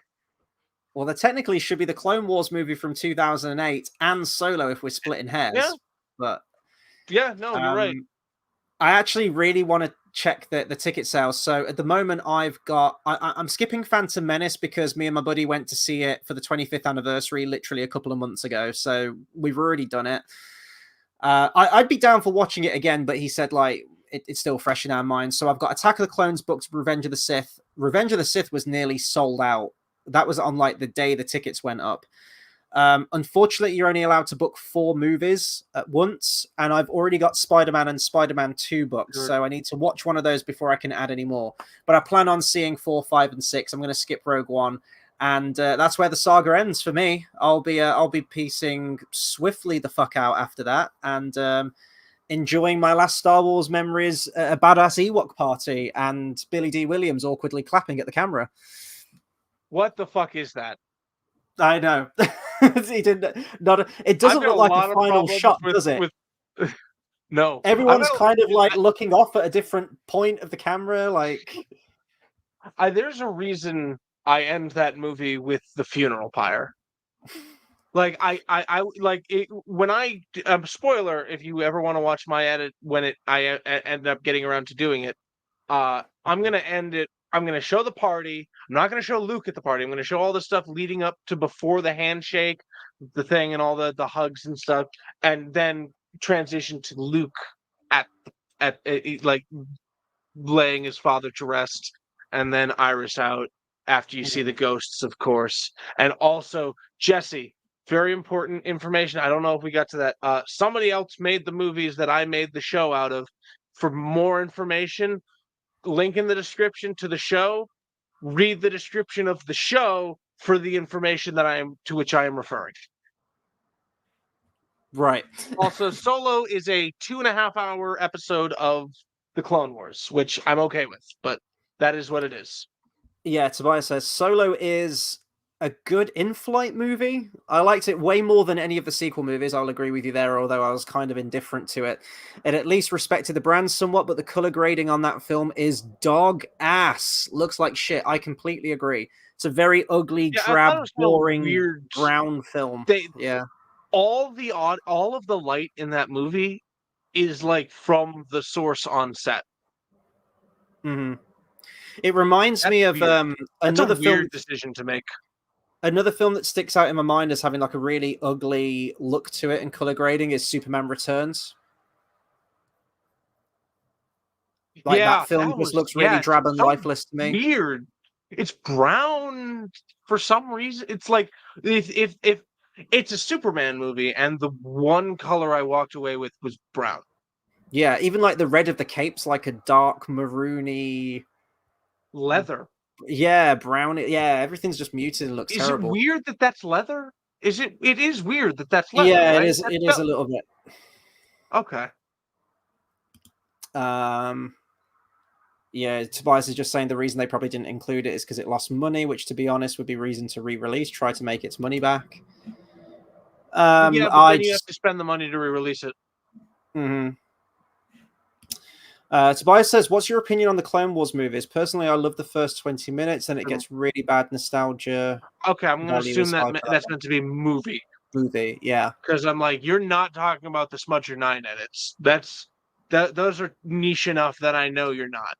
well, there technically should be the Clone Wars movie from 2008 and Solo if we're splitting hairs. Yeah. But yeah, no, you're right. I actually really want to check the ticket sales. So at the moment, I'm skipping Phantom Menace because me and my buddy went to see it for the 25th anniversary literally a couple of months ago. So we've already done it. I'd be down for watching it again, but he said like it's still fresh in our minds. So I've got Attack of the Clones booked, Revenge of the Sith. Revenge of the Sith was nearly sold out. That was on like the day the tickets went up. Unfortunately, you're only allowed to book 4 movies at once, and I've already got Spider-Man and Spider-Man 2 booked, so I need to watch one of those before I can add any more. But I plan on seeing 4, 5, and 6. I'm going to skip Rogue One, and that's where the saga ends for me. I'll be piecing swiftly the fuck out after that, and enjoying my last Star Wars memories at a badass Ewok party and Billy D. Williams awkwardly clapping at the camera. What the fuck is that? I know. He didn't. It doesn't look like a final shot, does it? No. Everyone's kind of like looking off at a different point of the camera. Like, there's a reason I end that movie with the funeral pyre. Like I like it when I spoiler if you ever want to watch my edit when I end up getting around to doing it. I'm gonna end it. I'm going to show the party. I'm not going to show Luke at the party. I'm going to show all the stuff leading up to before the handshake, the thing, and all the hugs and stuff, and then transition to Luke at like laying his father to rest, and then Iris out after you see the ghosts, of course, and also Jesse. Very important information. I don't know if we got to that. Somebody else made the movies that I made the show out of. For more information, link in the description to the show. Read the description of the show for the information to which I am referring. Right. Also, Solo is a 2.5-hour episode of the Clone Wars, which I'm okay with, but that is what it is. Yeah, Tobias says Solo is a good in-flight movie. I liked it way more than any of the sequel movies. I'll agree with you there, although I was kind of indifferent to it. It at least respected the brand somewhat, but the color grading on that film is dog ass. Looks like shit. I completely agree. It's a very ugly, drab, boring, weird brown film. All of the light in that movie is like from the source on set. Mm-hmm. It reminds me of another weird decision to make. Another film that sticks out in my mind as having like a really ugly look to it and color grading is Superman Returns. Like that film just looks really drab and lifeless to me. Weird. It's brown for some reason. It's like if it's a Superman movie and the one color I walked away with was brown. Yeah, even like the red of the cape's like a dark maroony leather. Yeah, brown. Yeah, everything's just muted and looks terrible. Is it weird that that's leather? It is weird that that's leather. Yeah, right? it is. It is a little bit. Okay. Yeah, Tobias is just saying the reason they probably didn't include it is because it lost money, which, to be honest, would be reason to re-release, try to make its money back. But then you have to spend the money to re-release it. Mm-hmm. Tobias says, what's your opinion on the Clone Wars movies? Personally, I love the first 20 minutes, and it gets really bad nostalgia. Okay, I'm going to assume that's meant to be movie. Movie, yeah. Because I'm like, you're not talking about the Smudger 9 edits. Those are niche enough that I know you're not.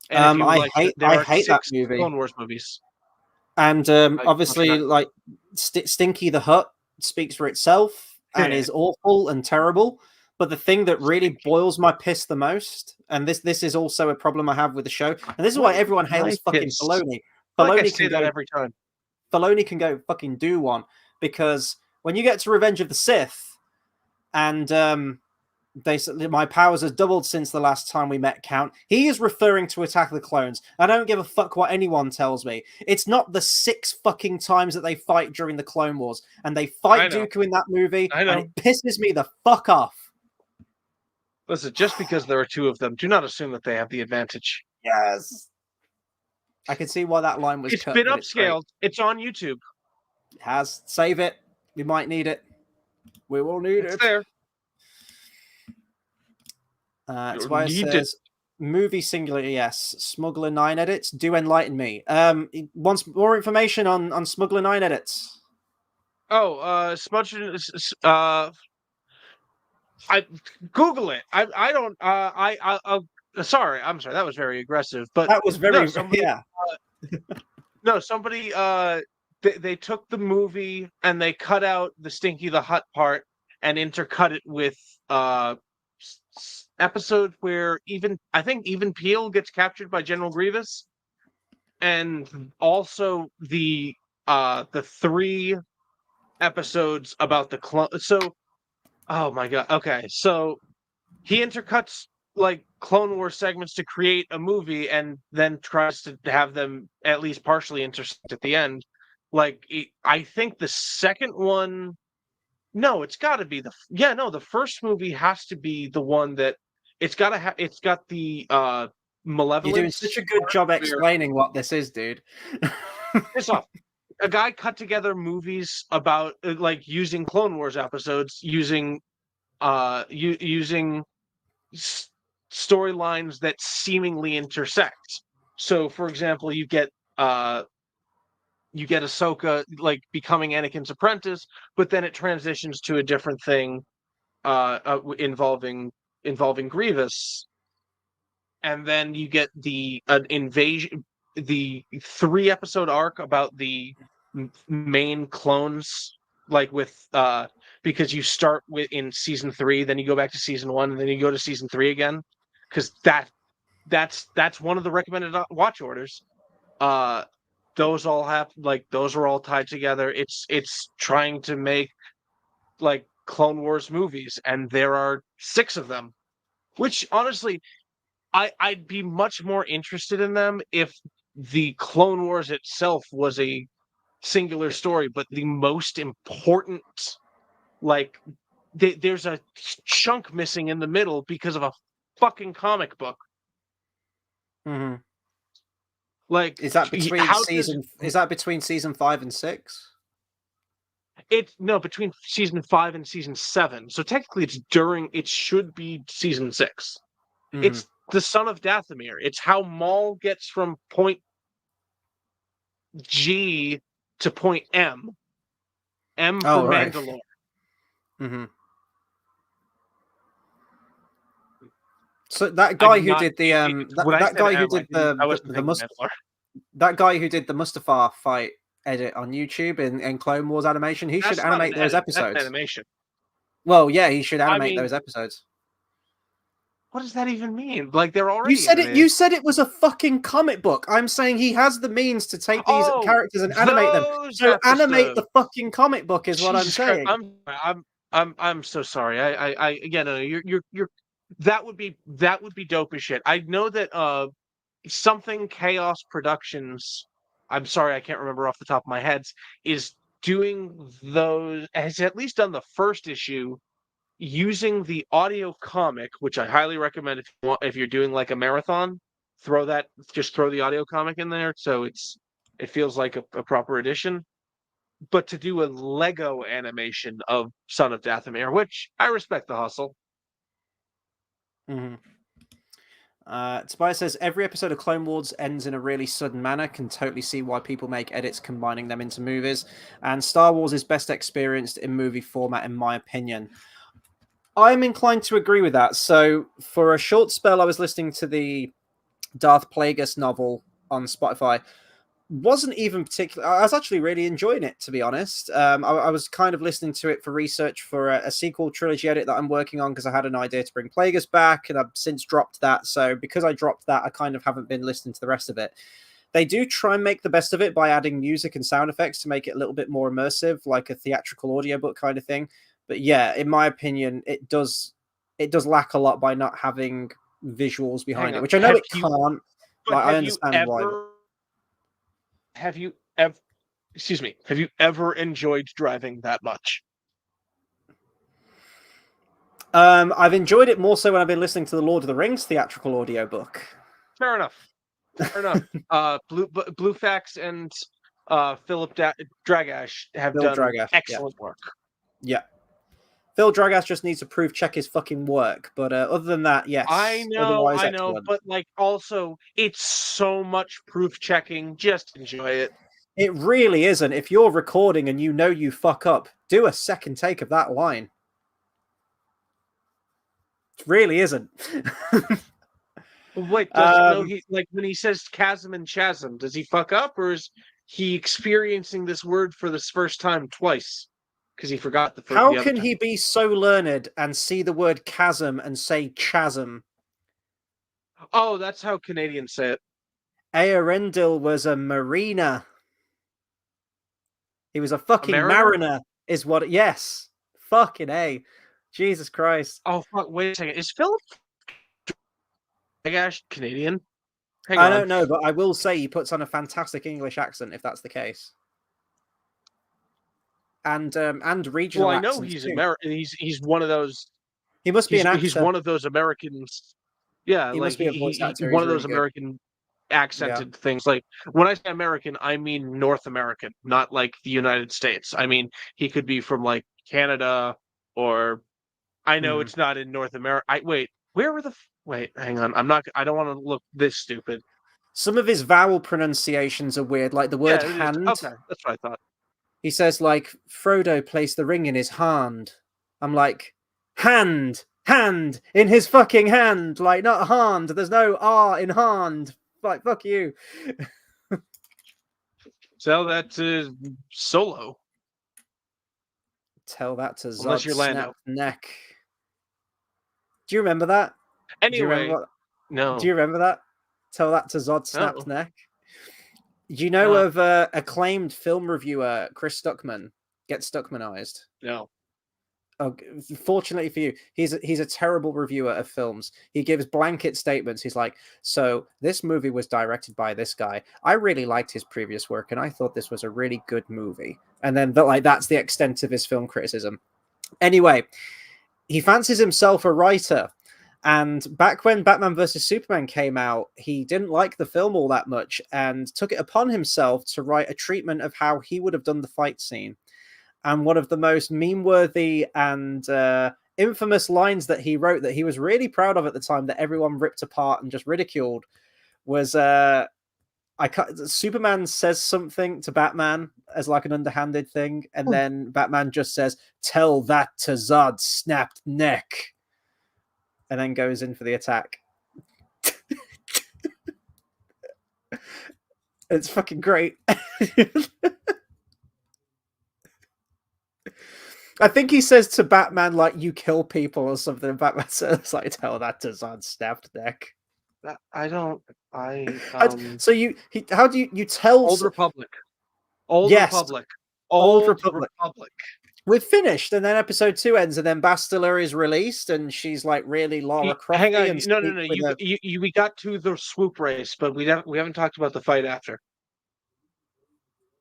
I hate that movie. Clone Wars movies. And obviously, not. like Stinky the Hut speaks for itself and is awful and terrible. But the thing that really boils my piss the most, and this is also a problem I have with the show, and this is why everyone hails fucking Filoni. I say that every time. Filoni can go fucking do one, because when you get to Revenge of the Sith, and my powers have doubled since the last time we met Count. He is referring to Attack of the Clones. I don't give a fuck what anyone tells me. It's not the 6 fucking times that they fight during the Clone Wars, and they fight Dooku in that movie, and it pisses me the fuck off. Listen, just because there are 2 of them, do not assume that they have the advantage. Yes. I can see why that line was cut. It's been upscaled. It's on YouTube. It has. Save it. We might need it. We will need it. It's there. Tobias says, movie singular, yes. Smuggler 9 edits. Do enlighten me. He wants more information on Smuggler 9 edits. Oh, I Google it. I don't. Sorry, I'm sorry. That was very aggressive. But that was very somebody. They took the movie and they cut out the Stinky the Hut part and intercut it with episode where I think even Peel gets captured by General Grievous, and also the 3 episodes about the clone. So, oh my god. Okay, so he intercuts like Clone Wars segments to create a movie, and then tries to have them at least partially intersect at the end. Like, I think the second one. No, it's got to be the first movie has to be the one that it's got to have. It's got the malevolence. You're doing such a good job explaining what this is, dude. Piss off. A guy cut together movies about like using Clone Wars episodes, using storylines that seemingly intersect. So, for example, you get Ahsoka like becoming Anakin's apprentice, but then it transitions to a different thing involving Grievous, and then you get the invasion, the 3-episode arc about the main clones, like with because you start in season 3, then you go back to season 1, and then you go to season 3 again, because that's one of the recommended watch orders. Those all have those are all tied together. It's trying to make like Clone Wars movies, and there are 6 of them, which honestly I'd be much more interested in them if the Clone Wars itself was a singular story, but the most important, like there's a chunk missing in the middle because of a fucking comic book. Mm-hmm. Like, is that between season 5 and 6? Between season 5 and season 7. So technically it should be season 6. Mm-hmm. It's the son of Dathomir. It's how Maul gets from point G to point M. M for Mandalore. Mm-hmm. So that guy who did the that guy who did the Mustafar fight edit on YouTube in Clone Wars animation, he should animate those episodes. That's animation. Well, yeah, he should animate those episodes. What does that even mean? Like, they're already. You said it was a fucking comic book. I'm saying he has the means to take these characters and animate them. So animate the fucking comic book is what I'm saying. I'm so sorry. You're that would be dope as shit. I know that something Chaos Productions, I'm sorry, I can't remember off the top of my head, is doing those, has at least done the first issue using the audio comic, which I highly recommend if you're doing like a marathon, just throw the audio comic in there so it feels like a proper edition. But to do a Lego animation of Son of Dathomir, which I respect the hustle. Mm-hmm. Tobias says every episode of Clone Wars ends in a really sudden manner. Can totally see why people make edits combining them into movies. And Star Wars is best experienced in movie format, in my opinion. I'm inclined to agree with that. So for a short spell, I was listening to the Darth Plagueis novel on Spotify. wasn't even particular. I was actually really enjoying it, to be honest. I was kind of listening to it for research for a sequel trilogy edit that I'm working on because I had an idea to bring Plagueis back, and I've since dropped that. So because I dropped that, I kind of haven't been listening to the rest of it. They do try and make the best of it by adding music and sound effects to make it a little bit more immersive, like a theatrical audiobook kind of thing. But yeah, in my opinion, it does lack a lot by not having visuals behind it, which I know it can't. Like, I understand why. Have you ever, excuse me, have you ever enjoyed driving that much? I've enjoyed it more so when I've been listening to the Lord of the Rings theatrical audiobook. Fair enough. Fair enough. Bluefax and Philip Dragash have done excellent work. Yeah. Phil Dragash just needs to check his fucking work, but other than that, yes. I know, but like also it's so much proof checking. Just enjoy it. It really isn't. If you're recording and you know you fuck up, do a second take of that line. It really isn't. Wait, no, he, like when he says chasm and chasm, does he fuck up, or is he experiencing this word for this first time twice? Because he forgot the first. How can he be so learned and see the word chasm and say chasm? Oh, that's how Canadians say it. Earendil was a mariner. He was a fucking mariner, is what. Yes, fucking A. Jesus Christ. Oh fuck! Wait a second. Is Philip Dragash Canadian? I don't know, but I will say he puts on a fantastic English accent if that's the case. And regional. Well, I know he's American. He's one of those. He must be an actor. He's one of those Americans. Yeah, he must be a voice actor. One of those American accented things. Like when I say American, I mean North American, not like the United States. I mean he could be from like Canada, or I know it's not in North America. Wait, hang on. I don't want to look this stupid. Some of his vowel pronunciations are weird, like the word hand. Okay, that's what I thought. He says, like, Frodo placed the ring in his hand. I'm like, hand, in his fucking hand. Like, not hand. There's no R in hand. Like, fuck you. Tell that to Solo. Tell that to Zod Snap Neck. Do you remember that? Anyway, no. Do you remember that? Tell that to Zod Snap's neck. Do you know of acclaimed film reviewer Chris Stuckman? Get Stuckmanized. No. Oh, fortunately for you, he's a terrible reviewer of films. He gives blanket statements. He's like, so this movie was directed by this guy. I really liked his previous work, and I thought this was a really good movie. And then that's the extent of his film criticism. Anyway, he fancies himself a writer. And back when Batman vs. Superman came out, he didn't like the film all that much and took it upon himself to write a treatment of how he would have done the fight scene. And one of the most meme-worthy and infamous lines that he wrote that he was really proud of at the time that everyone ripped apart and just ridiculed was Superman says something to Batman as like an underhanded thing, and then Batman just says, "Tell that to Zod snapped neck," and then goes in for the attack. It's fucking great. I think he says to Batman, like, "You kill people" or something. And Batman says, like, "Tell that to Zod snapped neck." So how do you tell Old Republic? Old Republic. We've finished, and then episode 2 ends, and then Bastila is released, and she's like really Lara Croft. Hang on, no. We got to the swoop race, but we haven't talked about the fight after.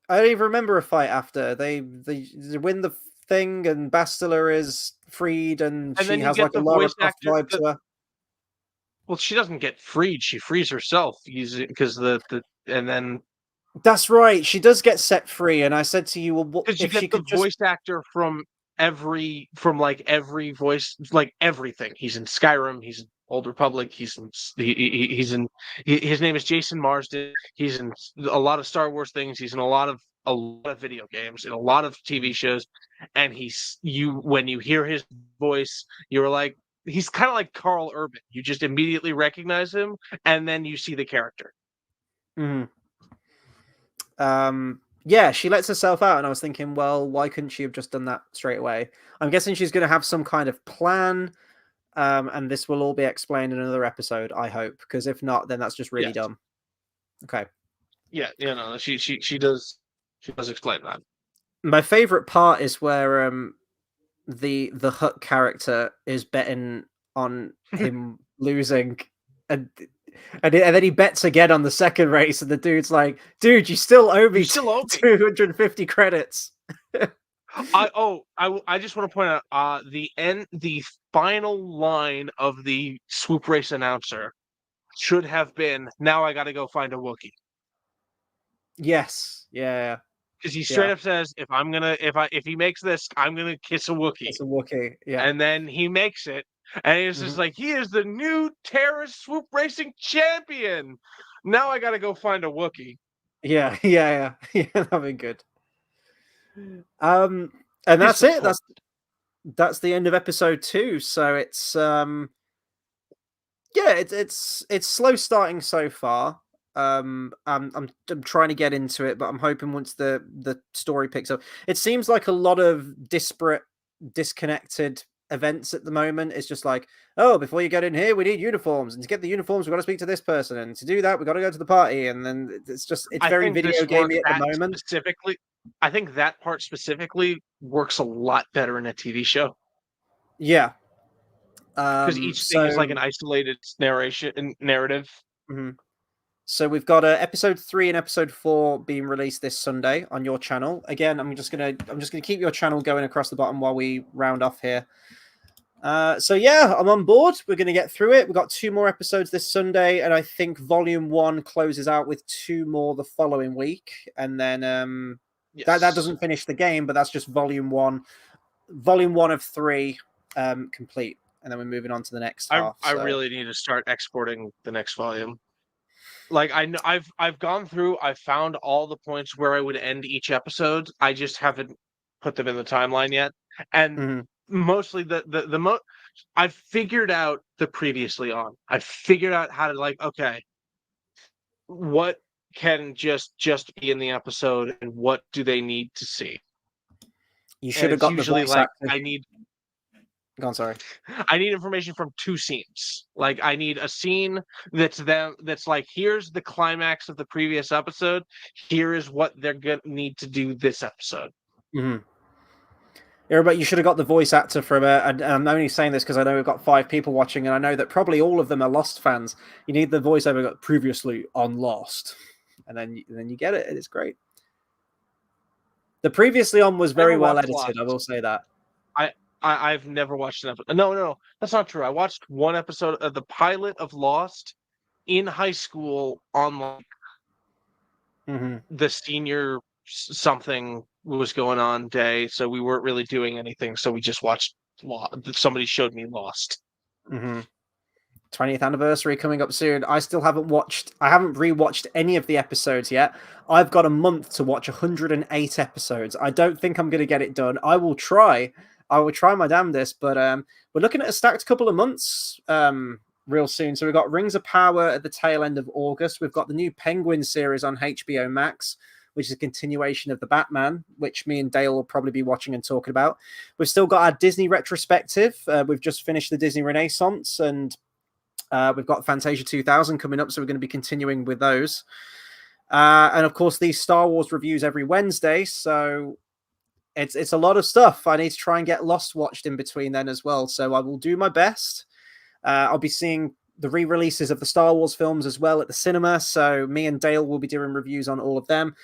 I don't even remember a fight after. They win the thing, and Bastila is freed, and she has like a Lara Croft vibe to her. Well, she doesn't get freed; she frees herself because and then. That's right. She does get set free, and I said to you, "Well, if you get the voice actor from every voice, like everything. He's in Skyrim. He's in Old Republic. His name is Jason Marsden. He's in a lot of Star Wars things. He's in a lot of video games, in a lot of TV shows, and when you hear his voice, you're like, he's kind of like Carl Urban. You just immediately recognize him, and then you see the character. Mm-hmm. Yeah, she lets herself out, and I was thinking, well, why couldn't she have just done that straight away? I'm guessing she's going to have some kind of plan, and this will all be explained in another episode, I hope, because if not, then that's just really Yes. dumb. Okay. Yeah, no, she does explain that. My favorite part is where the Hut character is betting on him losing, and and then he bets again on the second race, and the dude's like, "Dude, you still owe me You still owe me. 250 credits." I just want to point out the final line of the swoop race announcer should have been, "Now I got to go find a Wookiee." Yes, yeah, Because he straight up says, if he makes this, I'm gonna kiss a Wookiee." it's a Wookiee. Yeah, And then he makes it, and he's just like, he is the new terrorist swoop racing champion. Now I gotta go find a Wookiee. yeah. That'd be good. And that's it. That's the end of episode 2. So it's yeah, it's slow starting so far. I'm trying to get into it, but I'm hoping once the story picks up. It seems like a lot of disparate, disconnected events at the moment. It's just like, oh, before you get in here, we need uniforms, and to get the uniforms, we've got to speak to this person, and to do that, we've got to go to the party, and then it's very video gamey at the moment. I think that part specifically works a lot better in a TV show. Yeah. Because each thing is like an isolated narrative. Mm-hmm. So we've got episode 3 and episode 4 being released this Sunday on your channel. Again, I'm just gonna keep your channel going across the bottom while we round off here. So yeah, I'm on board. We're gonna get through it. We've got 2 more episodes this Sunday, and I think Volume 1 closes out with 2 more the following week, and then yes. that doesn't finish the game, but that's just Volume 1. Volume 1 of 3 complete, and then we're moving on to the next half. I really need to start exporting the next volume. Like I know I've gone through, I've found all the points where I would end each episode. I just haven't put them in the timeline yet. And mostly I've figured out the previously on. I've figured out how to okay, what can just be in the episode and what do they need to see? You should have got the voice actor. I need Go on, sorry. I need information from 2 scenes. Like I need a scene that's like, here's the climax of the previous episode. Here is what they're gonna need to do this episode. Mm-hmm. Yeah, but you should have got the voice actor from and I'm only saying this because I know we've got 5 people watching, and I know that probably all of them are Lost fans. You need the voiceover got previously on Lost, and then you get it, and it's great. The previously on was very well edited. Lost. I will say that. I've never watched an episode. No, that's not true. I watched 1 episode of the pilot of Lost in high school on the senior something was going on day, so we weren't really doing anything. So we just watched somebody showed me Lost. 20th anniversary coming up soon. I still haven't rewatched any of the episodes yet. I've got a month to watch 108 episodes. I don't think I'm going to get it done. I will try my damnedest, but we're looking at a stacked couple of months real soon. So we've got Rings of Power at the tail end of August. We've got the new Penguin series on HBO Max, which is a continuation of the Batman, which me and Dale will probably be watching and talking about. We've still got our Disney retrospective. We've just finished the Disney Renaissance, and we've got Fantasia 2000 coming up, so we're going to be continuing with those. And of course, these Star Wars reviews every Wednesday, so it's a lot of stuff. I need to try and get Lost watched in between then as well, so I will do my best. I'll be seeing the re-releases of the Star Wars films as well at the cinema, so me and Dale will be doing reviews on all of them.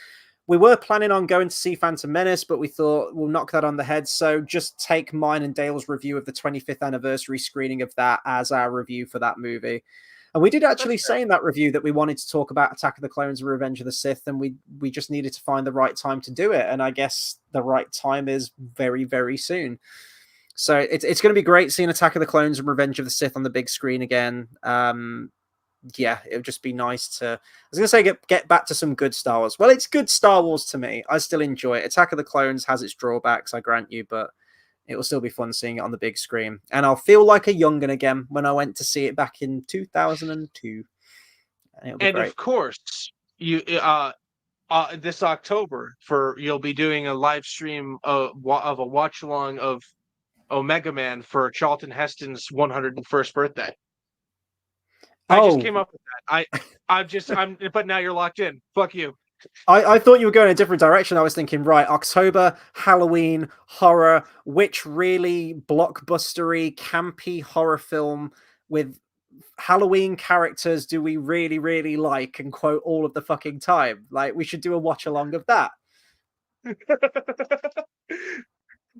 We were planning on going to see Phantom Menace, but we thought we'll knock that on the head, so just take mine and Dale's review of the 25th anniversary screening of that as our review for that movie. And we did actually say in that review that we wanted to talk about Attack of the Clones and Revenge of the Sith, and we just needed to find the right time to do it. And I guess the right time is very, very soon. So it's going to be great seeing Attack of the Clones and Revenge of the Sith on the big screen again. Yeah, it would just be nice to... I was going to say get back to some good Star Wars. Well, it's good Star Wars to me. I still enjoy it. Attack of the Clones has its drawbacks, I grant you, but it will still be fun seeing it on the big screen. And I'll feel like a young'un again when I went to see it back in 2002. And of course, you this October you'll be doing a live stream of a watch along of Omega Man for Charlton Heston's 101st birthday. I just came up with that. But now you're locked in. Fuck you. I thought you were going a different direction. I was thinking, right, October, Halloween, horror, which really blockbustery, campy horror film with Halloween characters do we really, really like and quote all of the fucking time? Like, we should do a watch along of that.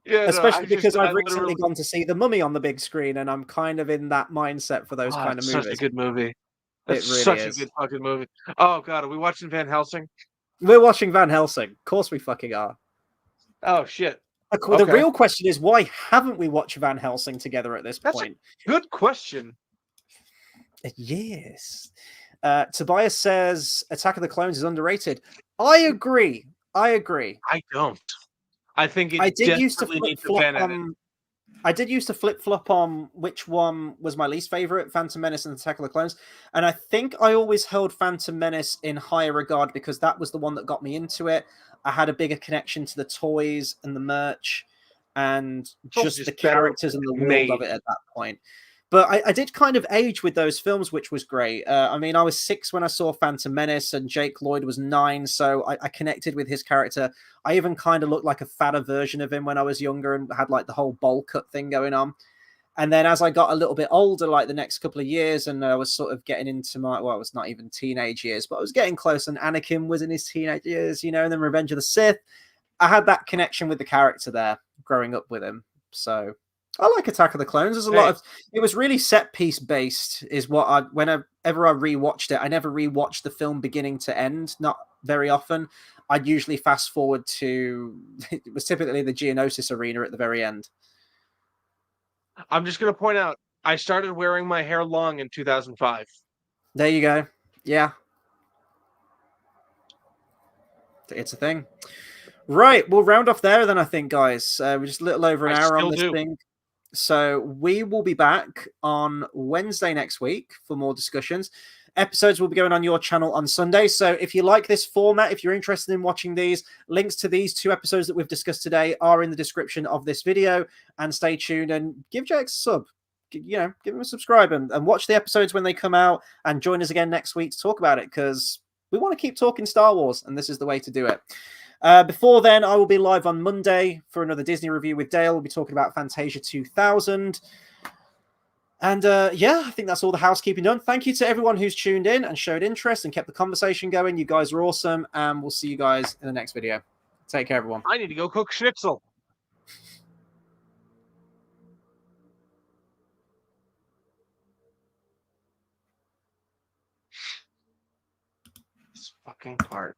Yeah, especially because I've recently gone to see The Mummy on the big screen, and I'm kind of in that mindset for those kind of movies. Such a good movie. It's really such a good fucking movie. Oh god, are we watching Van Helsing? We're watching Van Helsing. Of course we fucking are. Oh shit. The real question is, why haven't we watched Van Helsing together at this point? Good question. Yes. Tobias says Attack of the Clones is underrated. I agree. I don't. I think I did used to flip flop on which one was my least favorite, Phantom Menace and Attack of the Clones, and I think I always held Phantom Menace in higher regard because that was the one that got me into it. I had a bigger connection to the toys and the merch and just the characters and the world of it at that point. But I did kind of age with those films, which was great. I mean, I was 6 when I saw Phantom Menace, and Jake Lloyd was 9, so I connected with his character. I even kind of looked like a fatter version of him when I was younger and had like the whole bowl cut thing going on. And then as I got a little bit older, like the next couple of years, and I was sort of getting into it was not even teenage years, but I was getting close, and Anakin was in his teenage years, and then Revenge of the Sith. I had that connection with the character there growing up with him. So I like Attack of the Clones. There's a lot of it was really set piece based, is what whenever I rewatched it, I never rewatched the film beginning to end, not very often. I'd usually fast forward to it was typically the Geonosis arena at the very end. I'm just gonna point out I started wearing my hair long in 2005. There you go. Yeah. It's a thing. Right, we'll round off there then, I think, guys. We're just a little over an hour on this thing. So we will be back on Wednesday next week for more discussions. Episodes will be going on your channel on Sunday. So if you like this format, if you're interested in watching these, links to these 2 episodes that we've discussed today are in the description of this video. And stay tuned and give JX a sub. Give him a subscribe and watch the episodes when they come out, and join us again next week to talk about it, because we want to keep talking Star Wars, and this is the way to do it. Before then, I will be live on Monday for another Disney review with Dale. We'll be talking about Fantasia 2000. And I think that's all the housekeeping done. Thank you to everyone who's tuned in and showed interest and kept the conversation going. You guys are awesome, and we'll see you guys in the next video. Take care, everyone. I need to go cook schnitzel. This fucking part.